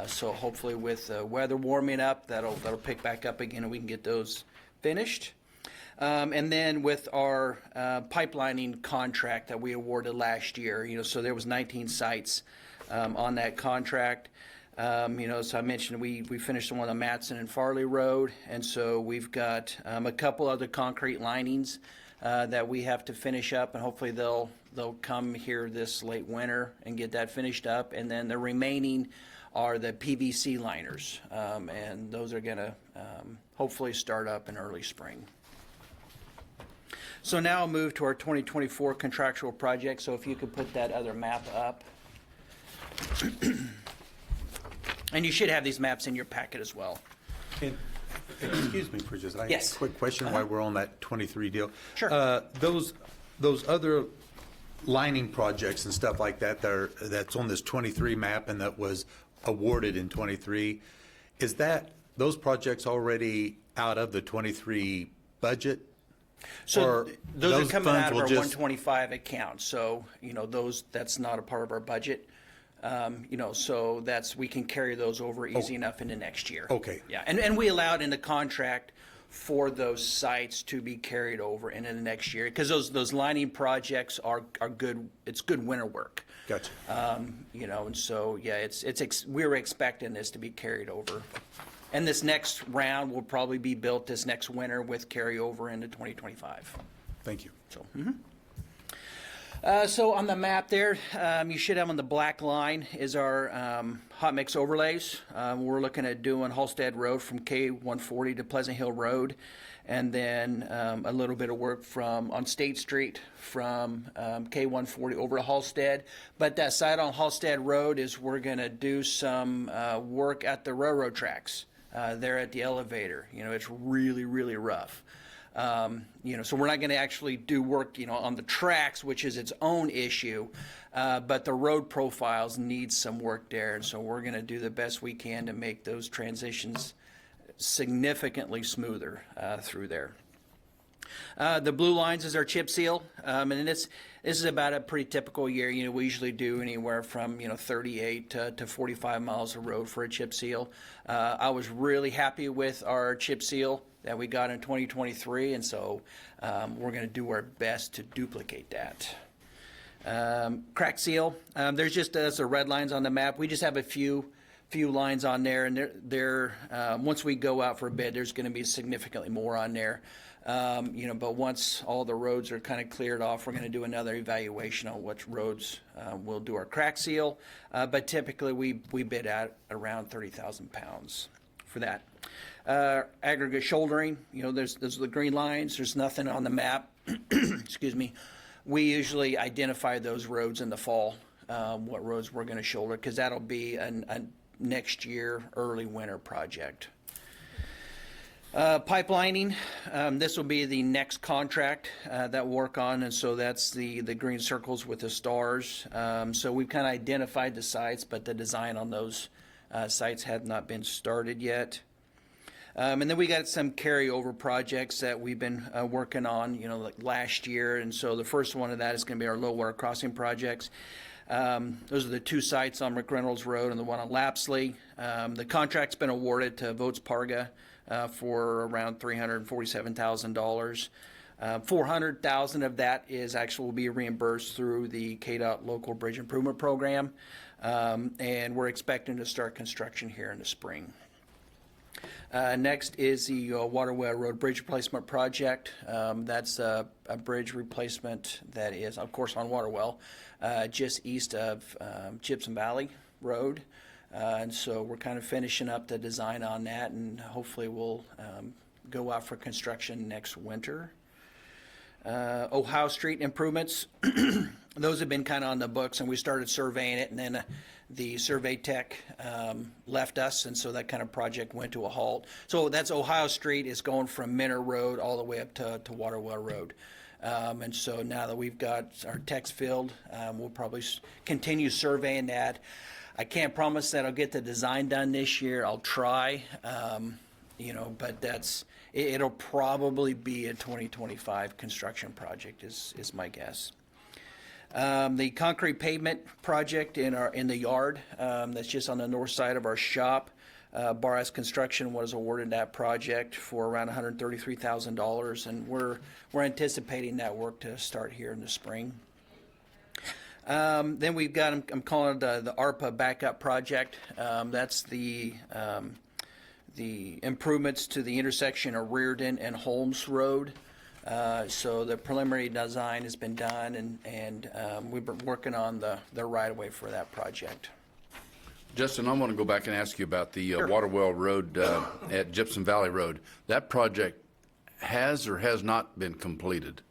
So hopefully with the weather warming up, that'll pick back up again, and we can get those finished. And then with our pipelining contract that we awarded last year, so there was 19 sites on that contract. So I mentioned we finished the one on Matson and Farley Road, and so we've got a couple other concrete linings that we have to finish up, and hopefully they'll come here this late winter and get that finished up. And then the remaining are the PVC liners, and those are going to hopefully start up in early spring. So now I'll move to our 2024 contractual project. So if you could put that other map up. And you should have these maps in your packet as well. Excuse me for just a Yes. quick question while we're on that 23 deal. Sure. Those other lining projects and stuff like that that's on this 23 map and that was awarded in 23, is that those projects already out of the 23 budget? So Or those are coming funds out of will our just- 125 account. So, that's not a part of our budget. So we can carry those over easy enough into next year. Okay. Yeah, and we allowed in the contract for those sites to be carried over into the next year because those lining projects are good. It's good winter work. Gotcha. And so we were expecting this to be carried over, and this next round will probably be built this next winter with carryover into 2025. Thank you. So. So on the map there, you should have on the black line is our hot mix overlays. We're looking at doing Halstead Road from K140 to Pleasant Hill Road, and then a little bit of work on State Street from K140 over to Halstead. But that side on Halstead Road is we're going to do some work at the railroad tracks there at the elevator. It's really, really rough. So we're not going to actually do work, on the tracks, which is its own issue, but the road profiles need some work there, and so we're going to do the best we can to make those transitions significantly smoother through there. The blue lines is our chip seal, and this is about a pretty typical year. We usually do anywhere from 38 to 45 miles of road for a chip seal. I was really happy with our chip seal that we got in 2023, and so we're going to do our best to duplicate that. Crack seal, there's the red lines on the map. We just have a few lines on there, and they're once we go out for a bid, there's going to be significantly more on there. But once all the roads are kind of cleared off, we're going to do another evaluation on which roads we'll do our crack seal. But typically we bid at around 30,000 pounds for that. Aggregate shouldering, there's the green lines. There's nothing on the map. Excuse me. We usually identify those roads in the fall, what roads we're going to shoulder, because that'll be a next year early winter project. Pipelining, this will be the next contract that we'll work on, and so that's the green circles with the stars. So we've kind of identified the sites, but the design on those sites have not been started yet. And then we got some carryover projects that we've been working on, like last year, and so the first one of that is going to be our low water crossing projects. Those are the two sites on McReynolds Road and the one on Lapsley. The contract's been awarded to Votes Parga for around $347,000. $400,000 of that will be reimbursed through the KDOT Local Bridge Improvement Program, and we're expecting to start construction here in the spring. Next is the Waterwell Road Bridge Replacement Project. That's a bridge replacement that is, of course, on Waterwell, just east of Gypsum Valley Road. And so we're kind of finishing up the design on that, and hopefully we'll go out for construction next winter. Ohio Street improvements, those have been kind of on the books, and we started surveying it, and then the survey tech left us, and so that kind of project went to a halt. So that's Ohio Street is going from Minner Road all the way up to Waterwell Road. And so now that we've got our techs filled, we'll probably continue surveying that. I can't promise that I'll get the design done this year. I'll try, but it'll probably be a 2025 construction project is my guess. The concrete pavement project in the yard, that's just on the north side of our shop. Barras Construction was awarded that project for around $133,000, and we're anticipating that work to start here in the spring. Then we've got, I'm calling it the ARPA backup project. That's the improvements to the intersection of Reardon and Holmes Road. So the preliminary design has been done, and we've been working on the right-of-way for that project. Justin, I want to go back and ask you about the Waterwell Road at Gypsum Valley Road. That project has or has not been completed?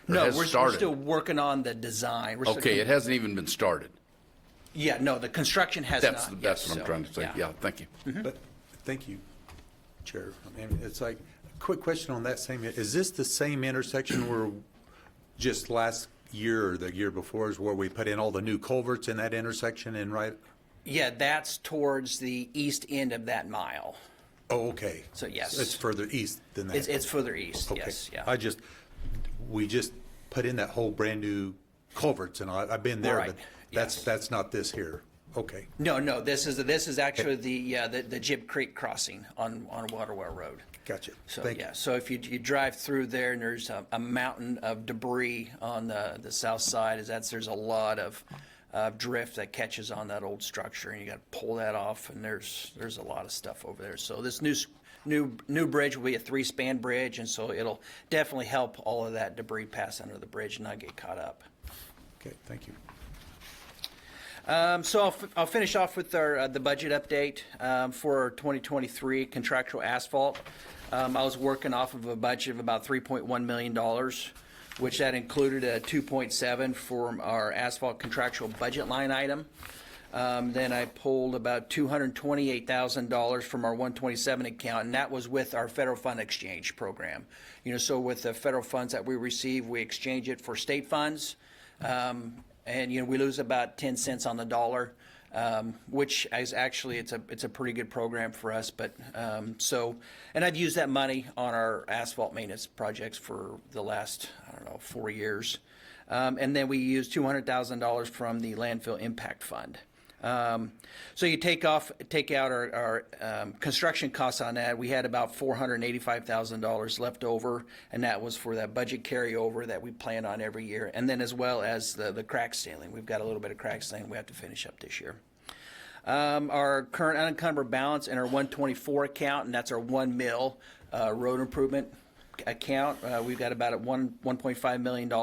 No, we're still working on the design. Okay, it hasn't even been started. Yeah, no, the construction has not. That's what I'm trying to say. Yeah, thank you. But, thank you. Chair. I mean, it's like, quick question on that same, is this the same intersection where just last year or the year before is where we put in all the new culverts in that intersection and right? Yeah, that's towards the east end of that mile. Oh, okay. So, yes. It's further east than that. It's further east, Okay. yes, yeah. We just put in that whole brand new culverts and I've been there, Right, but that's not this here. Okay. No, this is actually the Jib Creek crossing on Waterwell Road. Gotcha. So Thank yeah, so if you drive through there and there's a mountain of debris on the south side, there's a lot of drift that catches on that old structure, and you got to pull that off, and there's a lot of stuff over there. So this new bridge will be a 3-span bridge, and so it'll definitely help all of that debris pass under the bridge and not get caught up. Okay, thank you. So I'll finish off with the budget update for 2023 contractual asphalt. I was working off of a budget of about $3.1 million, which that included a 2.7 for our asphalt contractual budget line item. Then I pulled about $228,000 from our 127 account, and that was with our federal fund exchange program. So with the federal funds that we receive, we exchange it for state funds. And we lose about 10 cents on the dollar, which is actually it's a pretty good program for us. But and I've used that money on our asphalt maintenance projects for the last 4 years, and then we used $200,000 from the landfill impact fund. So you take out our construction costs on that. We had about $485,000 left over, and that was for that budget carryover that we plan on every year, and then as well as the crack sealing. We've got a little bit of crack sealing we have to finish up this year. Our current unencumbered balance in our 124 account, and that's our 1 mil road improvement account. We've got about $1.5 million.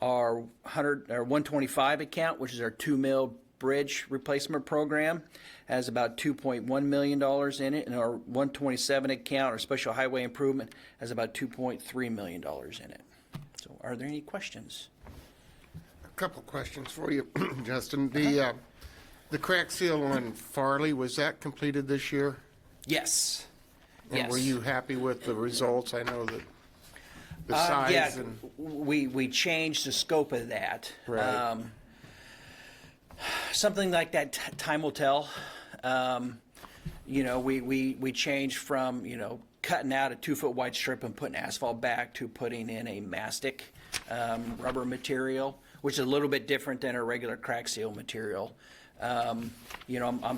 Our 125 account, which is our 2 mil bridge replacement program, has about $2.1 million in it, and our 127 account, our special highway improvement, has about $2.3 million in it. So are there any questions? A couple questions for you, Justin. The crack seal on Farley, was that completed this year? Yes. And yes. were you happy with the results? I know that the size yeah, and... we changed the scope of that. Right. Something like that, time will tell. We changed from, cutting out a 2-foot wide strip and putting asphalt back to putting in a mastic rubber material, which is a little bit different than a regular crack seal material. I'm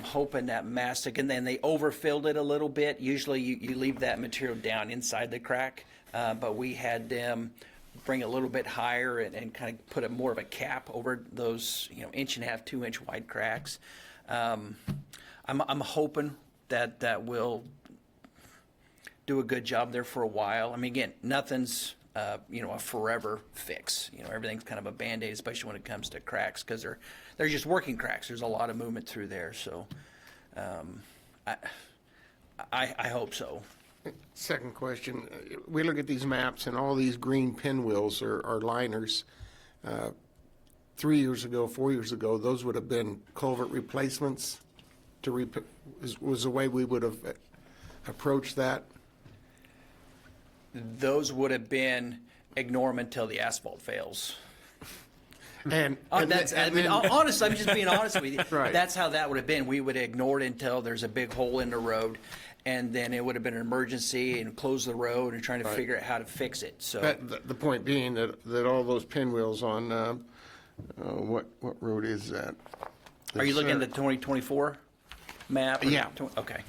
hoping that mastic, and then they overfilled it a little bit. Usually you leave that material down inside the crack, but we had them bring it a little bit higher and kind of put more of a cap over those 1.5, 2 inch wide cracks. I'm hoping that will do a good job there for a while. I mean, again, nothing's a forever fix. Everything's kind of a Band-Aid, especially when it comes to cracks, because they're just working cracks. There's a lot of movement through there, so I hope so. Second question, we look at these maps and all these green pinwheels are liners. 3 years ago, 4 years ago, those would have been culvert replacements was the way we would have approached that. Those would have been ignore them until the asphalt fails. Honestly, I'm just being honest with you. Right. That's how that would have been. We would have ignored it until there's a big hole in the road, and then it would have been an emergency and close the road and trying to figure out how to fix it. So the point being that all those pinwheels on what road is that? Are you looking at the 2024 map? Yeah. Okay.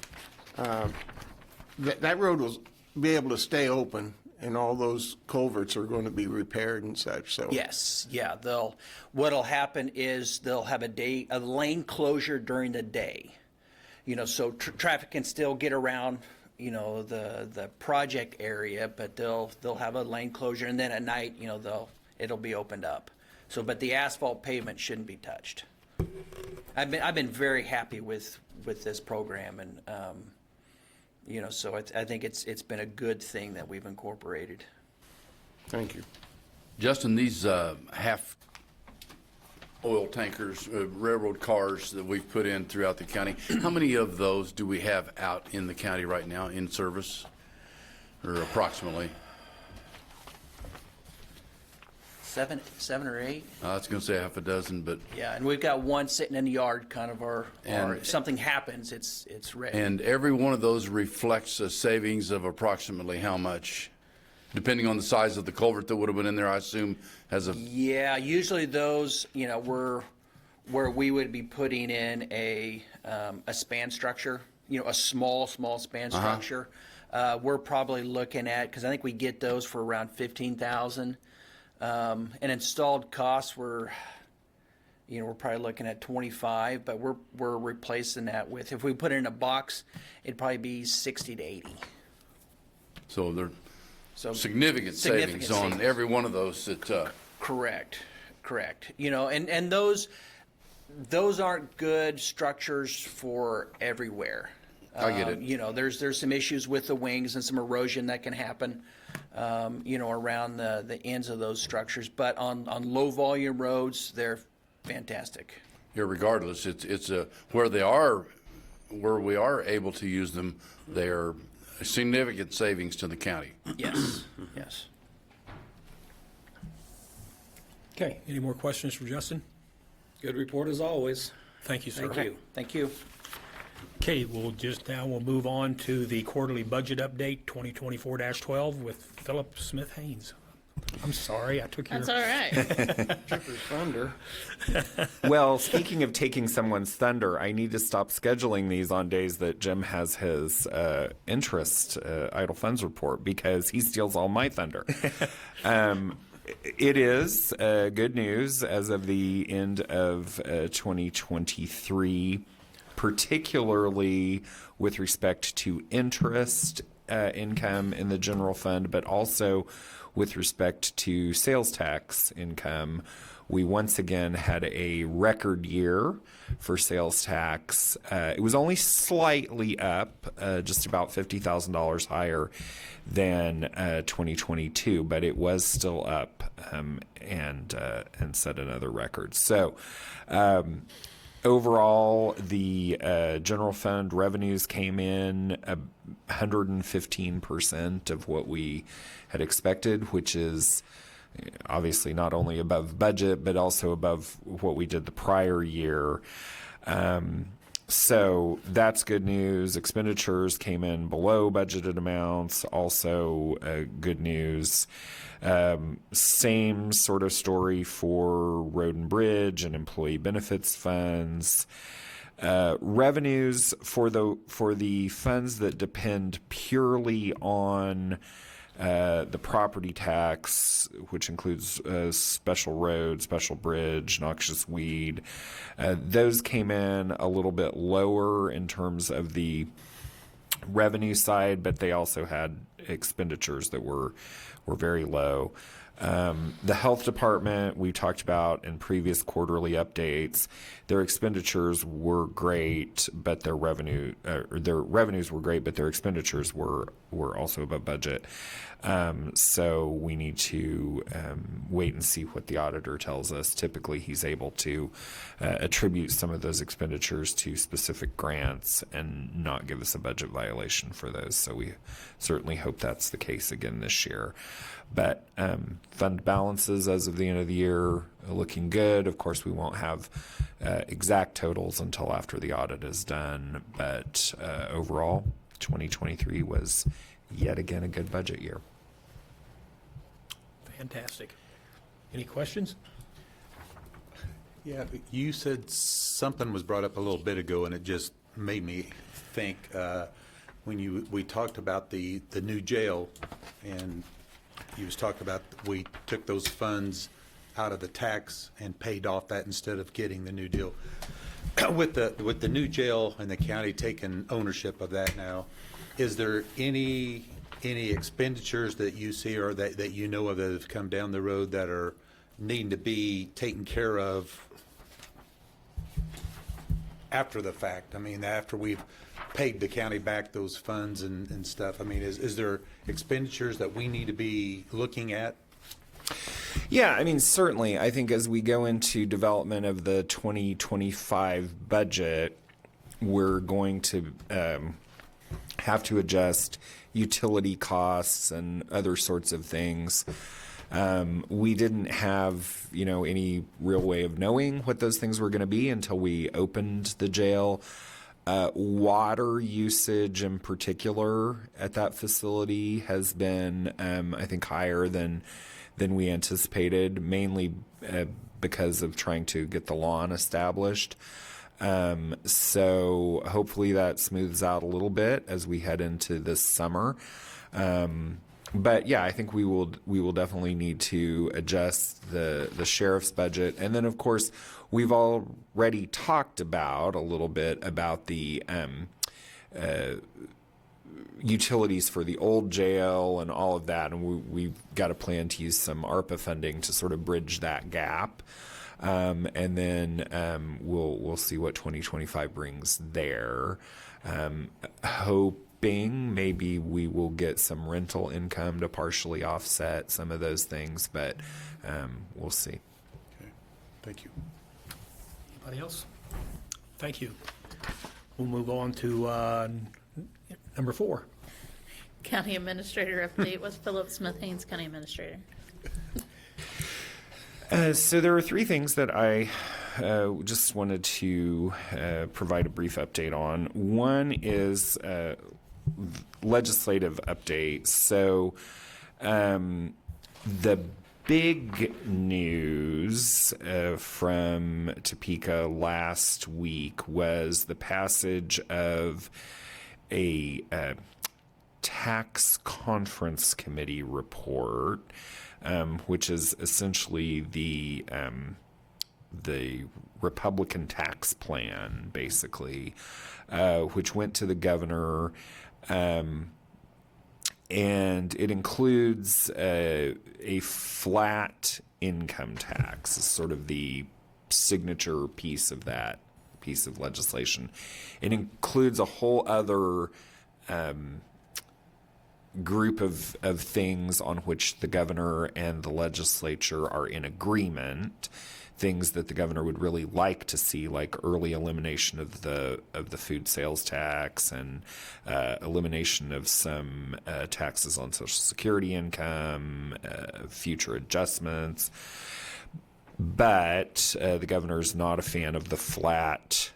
That road will be able to stay open, and all those culverts are going to be repaired and such. So yes, yeah. What'll happen is they'll have a lane closure during the day. So traffic can still get around, the project area, but they'll have a lane closure, and then at night, it'll be opened up. So, but the asphalt pavement shouldn't be touched. I've been very happy with this program, and so I think it's been a good thing that we've incorporated. Thank you, Justin. These half oil tankers, railroad cars that we've put in throughout the county. How many of those do we have out in the county right now in service, or approximately? Seven or eight. I was going to say half a dozen, but Yeah, and we've got one sitting in the yard, kind of our And- if something happens, it's ready. and every one of those reflects a savings of approximately how much, depending on the size of the culvert that would have been in there. I assume has a Yeah, usually those, were where we would be putting in a span structure, a small span structure. We're probably looking at, because I think we get those for around 15,000. And installed costs we're probably looking at 25, but we're replacing that with, if we put it in a box, it'd probably be 60 to 80. so they're So significant savings on savings. every one of those that. Correct. And those aren't good structures for everywhere. I get it. There's some issues with the wings and some erosion that can happen, around the ends of those structures. But on low volume roads, they're fantastic. Regardless, it's where we are able to use them, they're significant savings to the county. Yes, yes. Okay, any more questions for Justin? Good report as always. Thank you, sir. Thank you. Okay, we'll move on to the quarterly budget update, 2024-12, with Philip Smith Haynes. I'm sorry, I took your... That's all right. Thunder. Well, speaking of taking someone's thunder, I need to stop scheduling these on days that Jim has his idle funds report, because he steals all my thunder. It is good news as of the end of 2023, particularly with respect to interest income in the general fund, but also with respect to sales tax income. We once again had a record year for sales tax. It was only slightly up, just about $50,000 higher than 2022, but it was still up and set another record. So overall, the general fund revenues came in 115% of what we had expected, which is obviously not only above budget, but also above what we did the prior year. So that's good news. Expenditures came in below budgeted amounts, also good news. Same sort of story for road and bridge and employee benefits funds. Revenues for the funds that depend purely on the property tax, which includes special road, special bridge, noxious weed, those came in a little bit lower in terms of the revenue side, but they also had expenditures that were very low. The health department, we talked about in previous quarterly updates, their expenditures were great, but their revenues were great, but their expenditures were also above budget. So we need to wait and see what the auditor tells us. Typically, he's able to attribute some of those expenditures to specific grants and not give us a budget violation for those. So we certainly hope that's the case again this year. But fund balances as of the end of the year are looking good. Of course, we won't have exact totals until after the audit is done. But overall, 2023 was yet again a good budget year. Fantastic. Any questions? Yeah, you said something was brought up a little bit ago, and it just made me think when we talked about the new jail, and you was talking about we took those funds out of the tax and paid off that instead of getting the new deal. With the new jail and the county taking ownership of that now, is there any expenditures that you see or that you know of that have come down the road that are needing to be taken care of after the fact? I mean, after we've paid the county back those funds and stuff. I mean, is there expenditures that we need to be looking at? Yeah, I mean, certainly. I think as we go into development of the 2025 budget, we're going to have to adjust utility costs and other sorts of things. We didn't have, any real way of knowing what those things were going to be until we opened the jail. Water usage in particular at that facility has been, I think, higher than we anticipated, mainly because of trying to get the lawn established. So hopefully that smooths out a little bit as we head into this summer. But yeah, I think we will definitely need to adjust the sheriff's budget. And then, of course, we've already talked about a little bit about the utilities for the old jail and all of that. And we've got a plan to use some ARPA funding to sort of bridge that gap. And then we'll see what 2025 brings there. Hoping maybe we will get some rental income to partially offset some of those things, but we'll see. Okay, thank you. Anybody else? Thank you. We'll move on to number 4. County Administrator update with Philip Smith Haynes, County Administrator. So there are 3 things that I just wanted to provide a brief update on. One is legislative update. So the big news from Topeka last week was the passage of a tax conference committee report, which is essentially the Republican tax plan, basically, which went to the governor, and it includes a flat income tax, sort of the signature piece of that piece of legislation. It includes a whole other group of things on which the governor and the legislature are in agreement, things that the governor would really like to see, like early elimination of the food sales tax and elimination of some taxes on Social Security income, future adjustments. But the governor is not a fan of the flat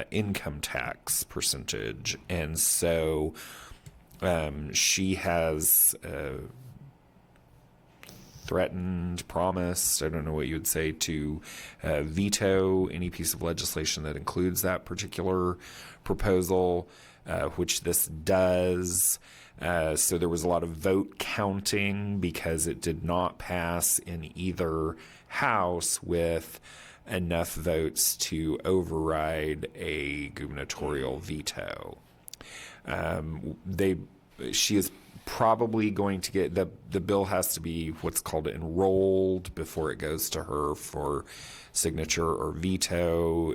income tax percentage, and so she has threatened, promised, I don't know what you would say, to veto any piece of legislation that includes that particular proposal, which this does. So there was a lot of vote counting because it did not pass in either house with enough votes to override a gubernatorial veto. She is probably going to get the bill has to be what's called enrolled before it goes to her for signature or veto.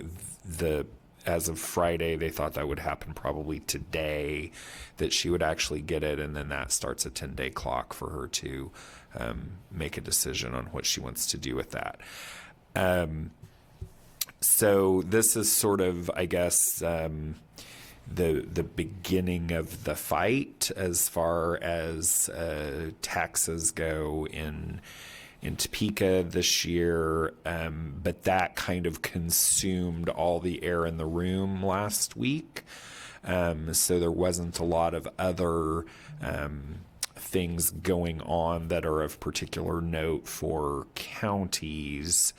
As of Friday, they thought that would happen probably today, that she would actually get it, and then that starts a 10-day clock for her to make a decision on what she wants to do with that. So this is sort of, I guess, the beginning of the fight as far as taxes go in Topeka this year, but that kind of consumed all the air in the room last week. So there wasn't a lot of other things going on that are of particular note for counties.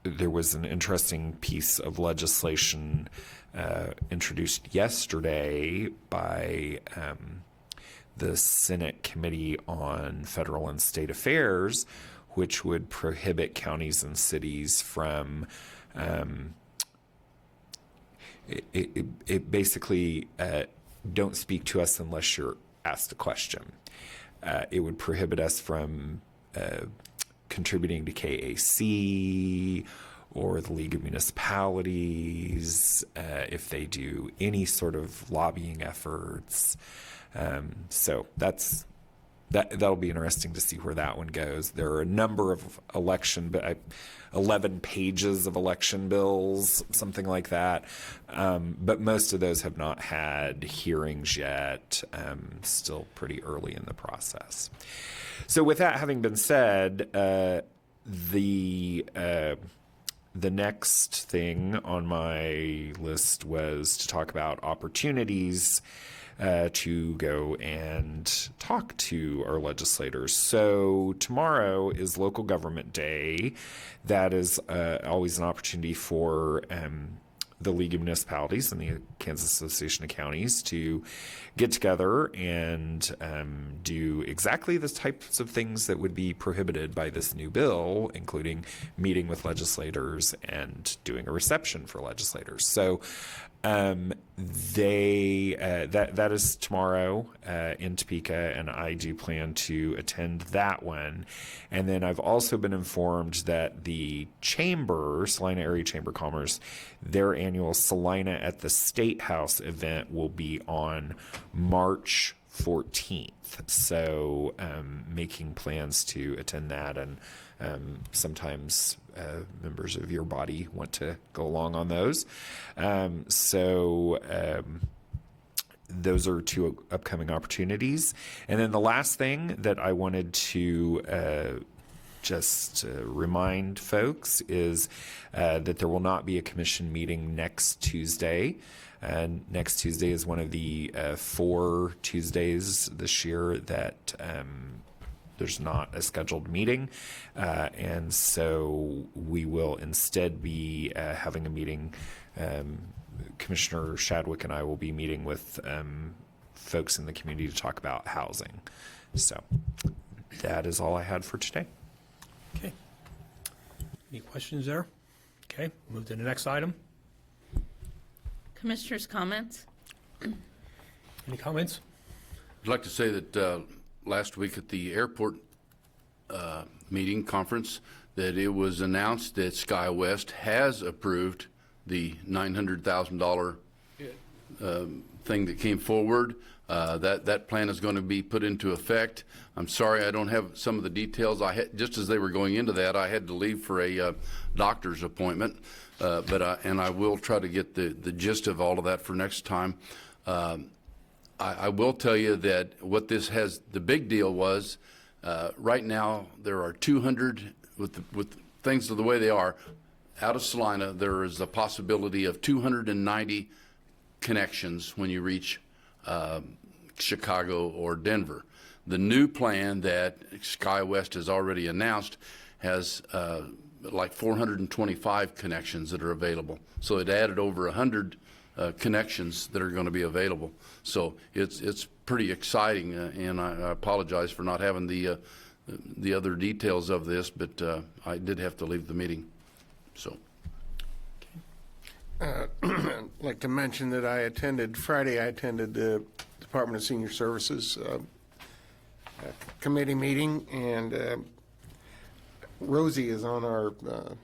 There was an interesting piece of legislation introduced yesterday by the Senate Committee on Federal and State Affairs, which would prohibit counties and cities from it basically don't speak to us unless you're asked a question. It would prohibit us from contributing to KAC or the League of Municipalities if they do any sort of lobbying efforts. So that's that'll be interesting to see where that one goes. There are a number of 11 pages of election bills, something like that. But most of those have not had hearings yet, still pretty early in the process. So with that having been said, the next thing on my list was to talk about opportunities to go and talk to our legislators. So tomorrow is Local Government Day. That is always an opportunity for the League of Municipalities and the Kansas Association of Counties to get together and do exactly the types of things that would be prohibited by this new bill, including meeting with legislators and doing a reception for legislators. So that is tomorrow in Topeka, and I do plan to attend that one. And then I've also been informed that the Chamber, Salina Area Chamber of Commerce, their annual Salina at the State House event will be on March 14th. So making plans to attend that, and sometimes members of your body want to go along on those. Those are two upcoming opportunities. And then the last thing that I wanted to just remind folks is that there will not be a commission meeting next Tuesday. Next Tuesday is one of the 4 Tuesdays this year that there's not a scheduled meeting. And so we will instead be having a meeting. Commissioner Shadwick and I will be meeting with folks in the community to talk about housing. So that is all I had for today. Okay. Any questions there? Okay, move to the next item. Commissioners' comments? Any comments? I'd like to say that last week at the airport meeting conference that it was announced that SkyWest has approved the $900,000 thing that came forward. That plan is going to be put into effect. I'm sorry I don't have some of the details. Just as they were going into that, I had to leave for a doctor's appointment, and I will try to get the gist of all of that for next time. I will tell you that what this has, the big deal was, right now there are 200, with things the way they are, out of Salina, there is a possibility of 290 connections when you reach Chicago or Denver. The new plan that SkyWest has already announced has like 425 connections that are available. So it added over 100 connections that are going to be available. So it's pretty exciting, and I apologize for not having the other details of this, but I did have to leave the meeting. So. I'd like to mention that Friday I attended the Department of Senior Services committee meeting, and Rosie is on our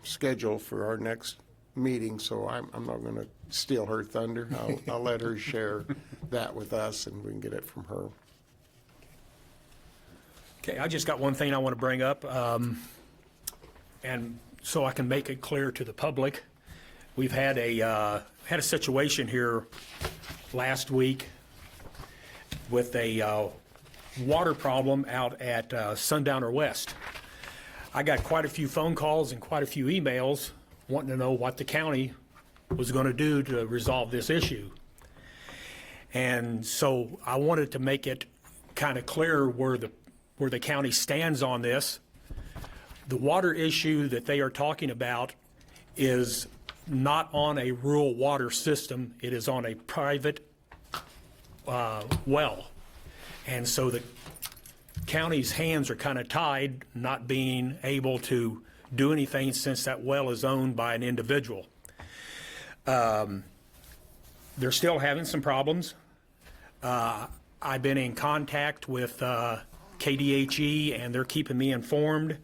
schedule for our next meeting, so I'm not going to steal her thunder. I'll let her share that with us, and we can get it from her. Okay, I just got one thing I want to bring up, and so I can make it clear to the public. We've had a situation here last week with a water problem out at Sundowner West. I got quite a few phone calls and quite a few emails wanting to know what the county was going to do to resolve this issue. And so I wanted to make it kind of clear where the county stands on this. The water issue that they are talking about is not on a rural water system. It is on a private well. And so the county's hands are kind of tied, not being able to do anything since that well is owned by an individual. They're still having some problems. I've been in contact with KDHE, and they're keeping me informed.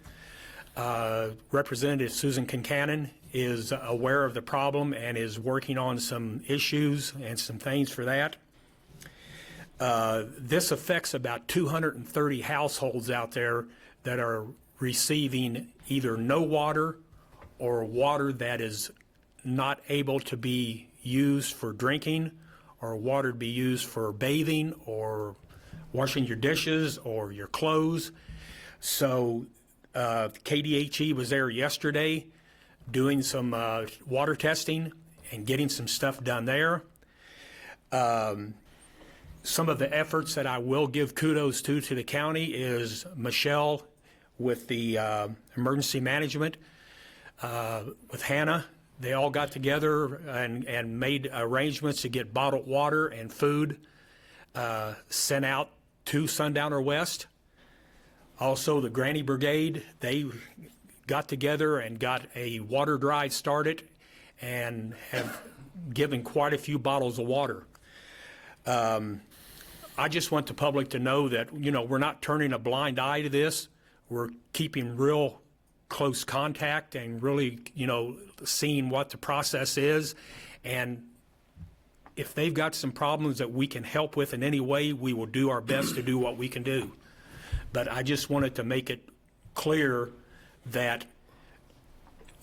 Representative Susan Kincannon is aware of the problem and is working on some issues and some things for that. This affects about 230 households out there that are receiving either no water or water that is not able to be used for drinking, or water to be used for bathing or washing your dishes or your clothes. So KDHE was there yesterday doing some water testing and getting some stuff done there. Some of the efforts that I will give kudos to the county is Michelle with the emergency management, with Hannah. They all got together and made arrangements to get bottled water and food sent out to Sundowner West. Also, the Granny Brigade, they got together and got a water drive started and have given quite a few bottles of water. I just want the public to know that, we're not turning a blind eye to this. We're keeping real close contact and really, seeing what the process is. And if they've got some problems that we can help with in any way, we will do our best to do what we can do. But I just wanted to make it clear that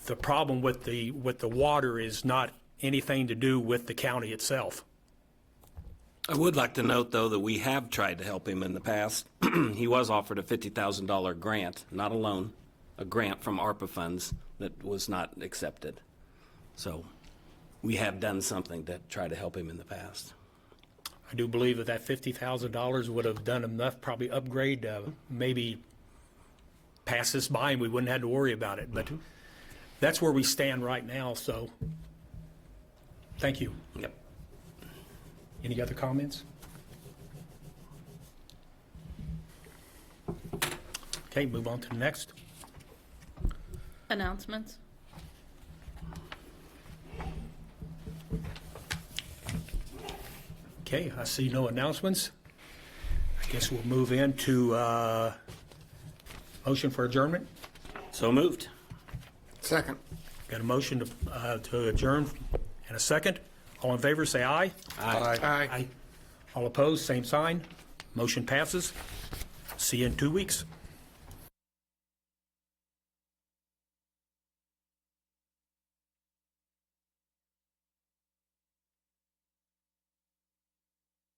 the problem with the water is not anything to do with the county itself. I would like to note, though, that we have tried to help him in the past. He was offered a $50,000 grant, not a loan, a grant from ARPA funds that was not accepted. So we have done something to try to help him in the past. I do believe that $50,000 would have done enough, probably upgrade, maybe pass this by and we wouldn't have to worry about it. But that's where we stand right now, so thank you. Yep. Any other comments? Okay, move on to the next. Announcements. Okay, I see no announcements. I guess we'll move into motion for adjournment. So moved. Second. Got a motion to adjourn and a second. All in favor, say aye. Aye. Aye. All opposed, same sign. Motion passes. See you in 2 weeks.